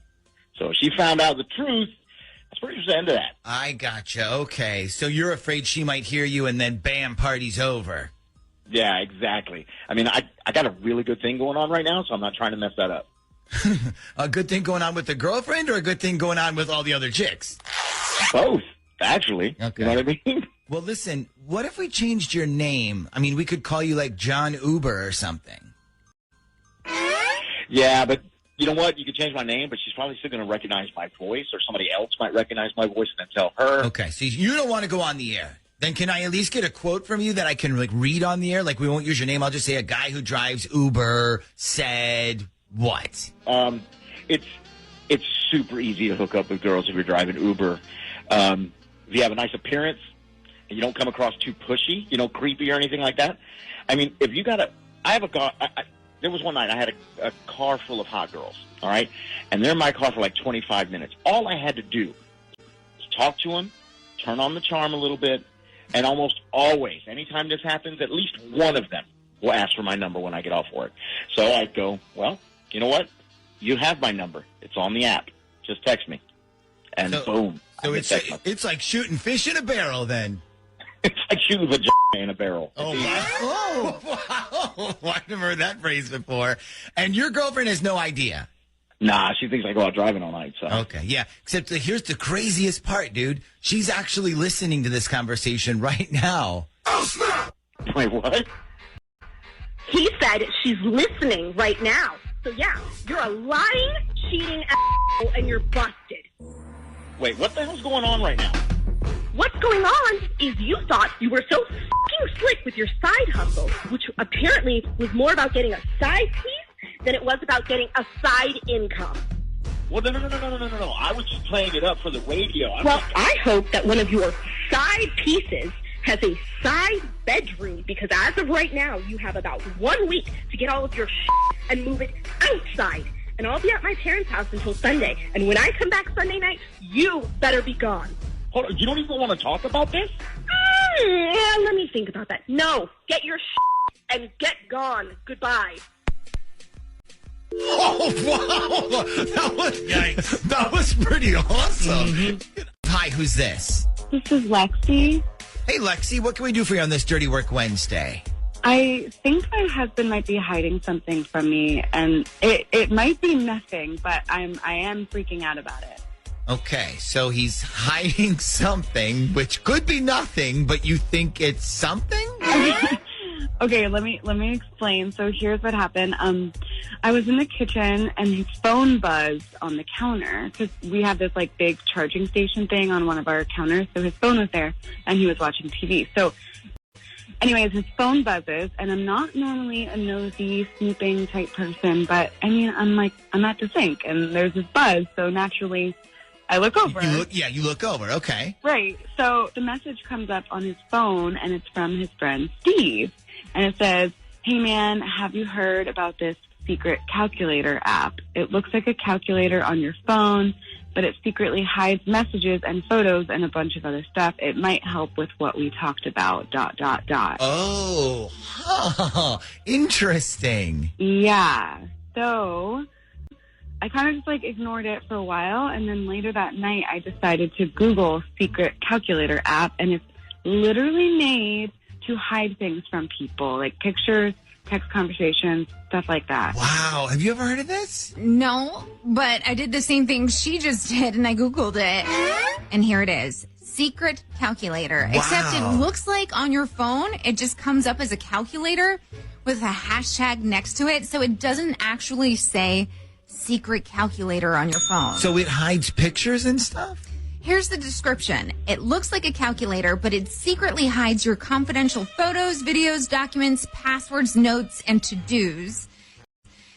So if she found out the truth, that's pretty much the end of that. I gotcha. Okay, so you're afraid she might hear you, and then bam, party's over. Yeah, exactly. I mean, I got a really good thing going on right now, so I'm not trying to mess that up. A good thing going on with the girlfriend or a good thing going on with all the other chicks? Both, actually. Okay. You know what I mean? Well, listen, what if we changed your name? I mean, we could call you like John Uber or something. Yeah, but you know what? You could change my name, but she's probably still going to recognize my voice, or somebody else might recognize my voice and then tell her. Okay, so you don't want to go on the air. Then can I at least get a quote from you that I can read on the air? Like, we won't use your name. I'll just say a guy who drives Uber said what? It's super easy to hook up with girls if you're driving Uber. If you have a nice appearance and you don't come across too pushy, creepy or anything like that. I mean, if you got I have a car. There was one night I had a car full of hot girls, all right? And they're in my car for like 25 minutes. All I had to do was talk to them, turn on the charm a little bit, and almost always, anytime this happens, at least one of them will ask for my number when I get off work. So I go, well, you know what? You have my number. It's on the app. Just text me. And boom. So it's like shooting fish in a barrel then. It's like shooting vagina in a barrel. Oh, wow. Oh, wow. I've never heard that phrase before. And your girlfriend has no idea. Nah, she thinks I go out driving all night. So okay, yeah. Except here's the craziest part, dude. She's actually listening to this conversation right now. Oh, snap! Wait, what? He said she's listening right now. So yeah, you're a lying, cheating asshole, and you're busted. Wait, what the hell's going on right now? What's going on is you thought you were so fucking slick with your side hustle, which apparently was more about getting a side piece than it was about getting a side income. Well, no. I was just playing it up for the radio. I hope that one of your side pieces has a side bedroom, because as of right now, you have about 1 week to get all of your shit and move it outside. And I'll be at my parents' house until Sunday. And when I come back Sunday night, you better be gone. Hold on, you don't even want to talk about this? Yeah, let me think about that. No, get your shit and get gone. Goodbye. Oh, wow. That was pretty awesome. Mm-hmm. Hi, who's this? This is Lexi. Hey, Lexi, what can we do for you on this Dirty Work Wednesday? I think my husband might be hiding something from me, and it might be nothing, but I am freaking out about it. Okay, so he's hiding something, which could be nothing, but you think it's something? Okay, let me explain. So here's what happened. I was in the kitchen and his phone buzzed on the counter because we have this like big charging station thing on one of our counters. So his phone was there and he was watching TV. So anyways, his phone buzzes, and I'm not normally a nosy, snooping type person, but I mean, I'm at the sink and there's this buzz. So naturally I look over. You look over. Okay. Right. So the message comes up on his phone, and it's from his friend Steve. And it says, "Hey, man, have you heard about this secret calculator app? It looks like a calculator on your phone, but it secretly hides messages and photos and a bunch of other stuff. It might help with what we talked about, ... Oh, interesting. Yeah. So I kind of just ignored it for a while, and then later that night I decided to Google secret calculator app, and it's literally made to hide things from people, like pictures, text conversations, stuff like that. Wow. Have you ever heard of this? No, but I did the same thing she just did, and I Googled it. And here it is. Secret calculator. Wow. Except it looks like on your phone, it just comes up as a calculator with a hashtag next to it. So it doesn't actually say secret calculator on your phone. So it hides pictures and stuff? Here's the description. It looks like a calculator, but it secretly hides your confidential photos, videos, documents, passwords, notes, and to-dos.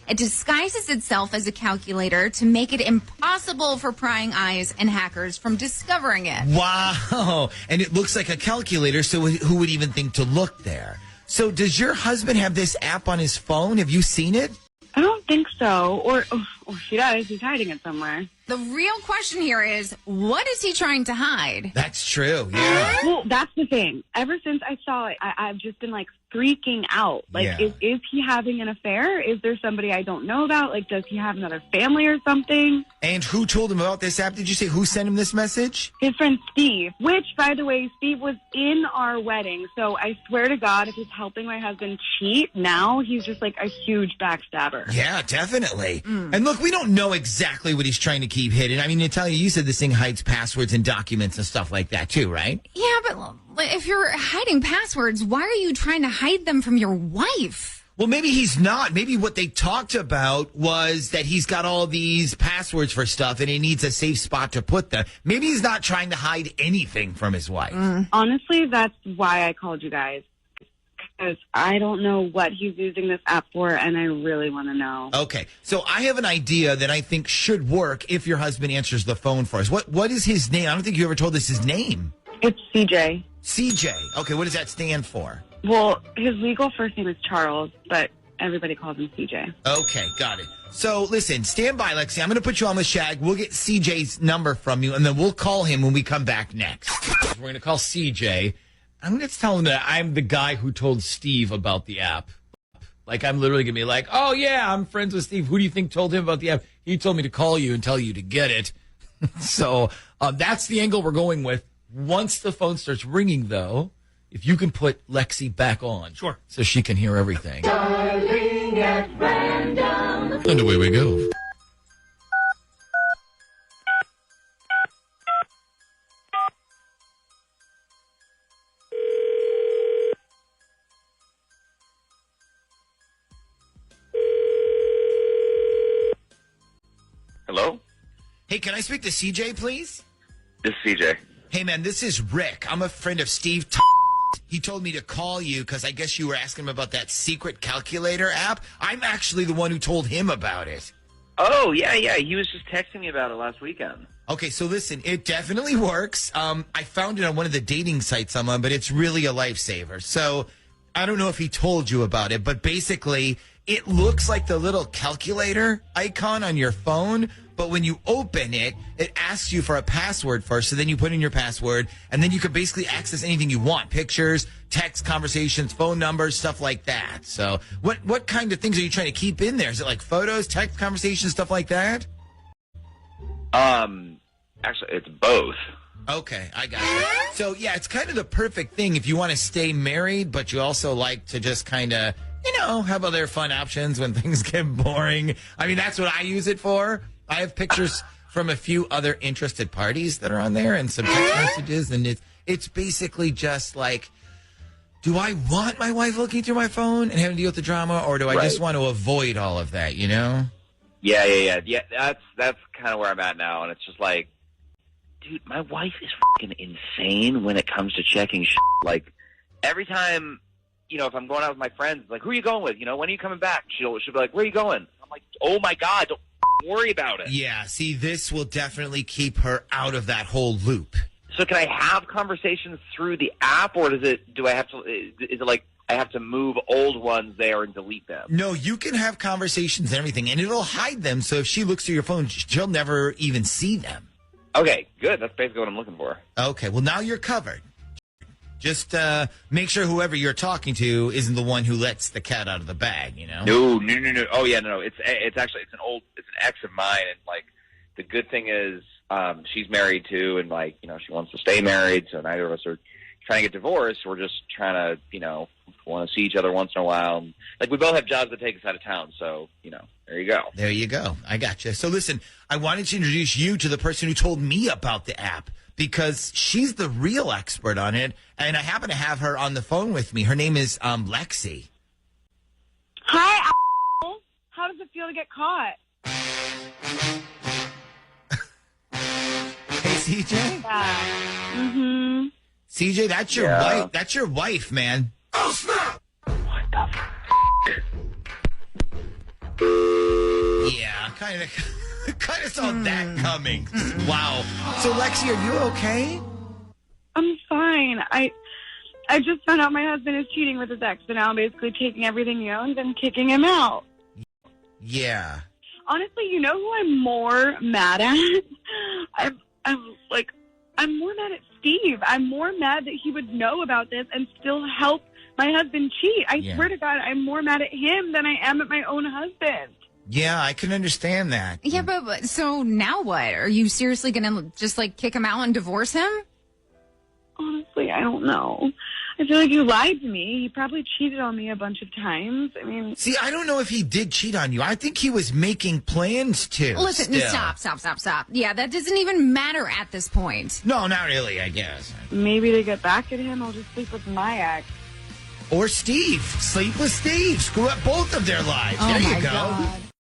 It disguises itself as a calculator to make it impossible for prying eyes and hackers from discovering it. Wow. And it looks like a calculator, so who would even think to look there? So does your husband have this app on his phone? Have you seen it? I don't think so. Or if he does, he's hiding it somewhere. The real question here is, what is he trying to hide? That's true, yeah. Well, that's the thing. Ever since I saw it, I've just been, like, freaking out. Like, Yeah. is he having an affair? Is there somebody I don't know about? Like, does he have another family or something? And who told him about this app? Did you say who sent him this message? His friend Steve, which, by the way, Steve was in our wedding. So I swear to God, if he's helping my husband cheat now, he's just like a huge backstabber. Yeah, definitely. And look, we don't know exactly what he's trying to keep hidden. I mean, Natalia, you said this thing hides passwords and documents and stuff like that too, right? Yeah, but if you're hiding passwords, why are you trying to hide them from your wife? Well, maybe he's not. Maybe what they talked about was that he's got all these passwords for stuff and he needs a safe spot to put them. Maybe he's not trying to hide anything from his wife. Honestly, that's why I called you guys. Because I don't know what he's using this app for, and I really want to know. Okay, so I have an idea that I think should work if your husband answers the phone for us. What is his name? I don't think you ever told us his name. It's CJ. CJ. Okay, what does that stand for? Well, his legal first name is Charles, but everybody calls him CJ. Okay, got it. So, listen, stand by, Lexi. I'm going to put you on with Shag. We'll get CJ's number from you, and then we'll call him when we come back next. We're going to call CJ. I'm going to tell him that I'm the guy who told Steve about the app. Like, I'm literally going to be like, oh, yeah, I'm friends with Steve. Who do you think told him about the app? He told me to call you and tell you to get it. So that's the angle we're going with. Once the phone starts ringing, though, if you can put Lexi back on. Sure. So she can hear everything. Darling at random. And away we go. Hello? Hey, can I speak to CJ, please? This is CJ. Hey, man, this is Rick. I'm a friend of Steve. He told me to call you because I guess you were asking him about that secret calculator app. I'm actually the one who told him about it. Oh, yeah. He was just texting me about it last weekend. Okay, so listen, it definitely works. I found it on one of the dating sites I'm on, but it's really a lifesaver. So I don't know if he told you about it, but basically it looks like the little calculator icon on your phone. But when you open it, it asks you for a password first. So then you put in your password, and then you can basically access anything you want. Pictures, text conversations, phone numbers, stuff like that. So what kind of things are you trying to keep in there? Is it like photos, text conversations, stuff like that? Actually, it's both. Okay, I got you. So, yeah, it's kind of the perfect thing if you want to stay married, but you also like to just kind of, have other fun options when things get boring. I mean, that's what I use it for. I have pictures from a few other interested parties that are on there and some text messages, and it's basically just like, do I want my wife looking through my phone and having to deal with the drama, or do I just want to avoid all of that, Yeah. That's kind of where I'm at now, and it's just like, dude, my wife is fucking insane when it comes to checking shit. Like, every time, if I'm going out with my friends, like, who are you going with? When are you coming back? She'll be like, where are you going? I'm like, oh my God, don't worry about it. Yeah, see, this will definitely keep her out of that whole loop. So can I have conversations through the app, or is it like I have to move old ones there and delete them? No, you can have conversations and everything, and it'll hide them. So if she looks through your phone, she'll never even see them. Okay, good. That's basically what I'm looking for. Okay, well, now you're covered. Just make sure whoever you're talking to isn't the one who lets the cat out of the bag, No. Oh, yeah, no. It's an ex of mine, and, like, the good thing is she's married, too, and, like, she wants to stay married, so neither of us are trying to get divorced. We're just trying to, want to see each other once in a while. And, like, we both have jobs that take us out of town, so, there you go. There you go. I got you. So, listen, I wanted to introduce you to the person who told me about the app, because she's the real expert on it, and I happen to have her on the phone with me. Her name is Lexi. Hi, asshole. How does it feel to get caught? Hey, CJ? Mm-hmm. CJ, that's your Yeah. wife. That's your wife, man. Oh, snap! Yeah, kind of saw that coming. Wow. So, Lexi, are you okay? I'm fine. I just found out my husband is cheating with his ex, and now I'm basically taking everything he owns and kicking him out. Yeah. Honestly, you know who I'm more mad at? I'm more mad at Steve. I'm more mad that he would know about this and still help my husband cheat. I swear to God, I'm more mad at him than I am at my own husband. Yeah, I can understand that. Yeah, but so now what? Are you seriously going to just like kick him out and divorce him? Honestly, I don't know. I feel like you lied to me. He probably cheated on me a bunch of times. I mean, See, I don't know if he did cheat on you. I think he was making plans to. Listen, still. stop. Yeah, that doesn't even matter at this point. No, not really, I guess. maybe to get back at him, I'll just sleep with my ex. Or Steve. Sleep with Steve. Screw up both of their lives. Oh there my you go. God.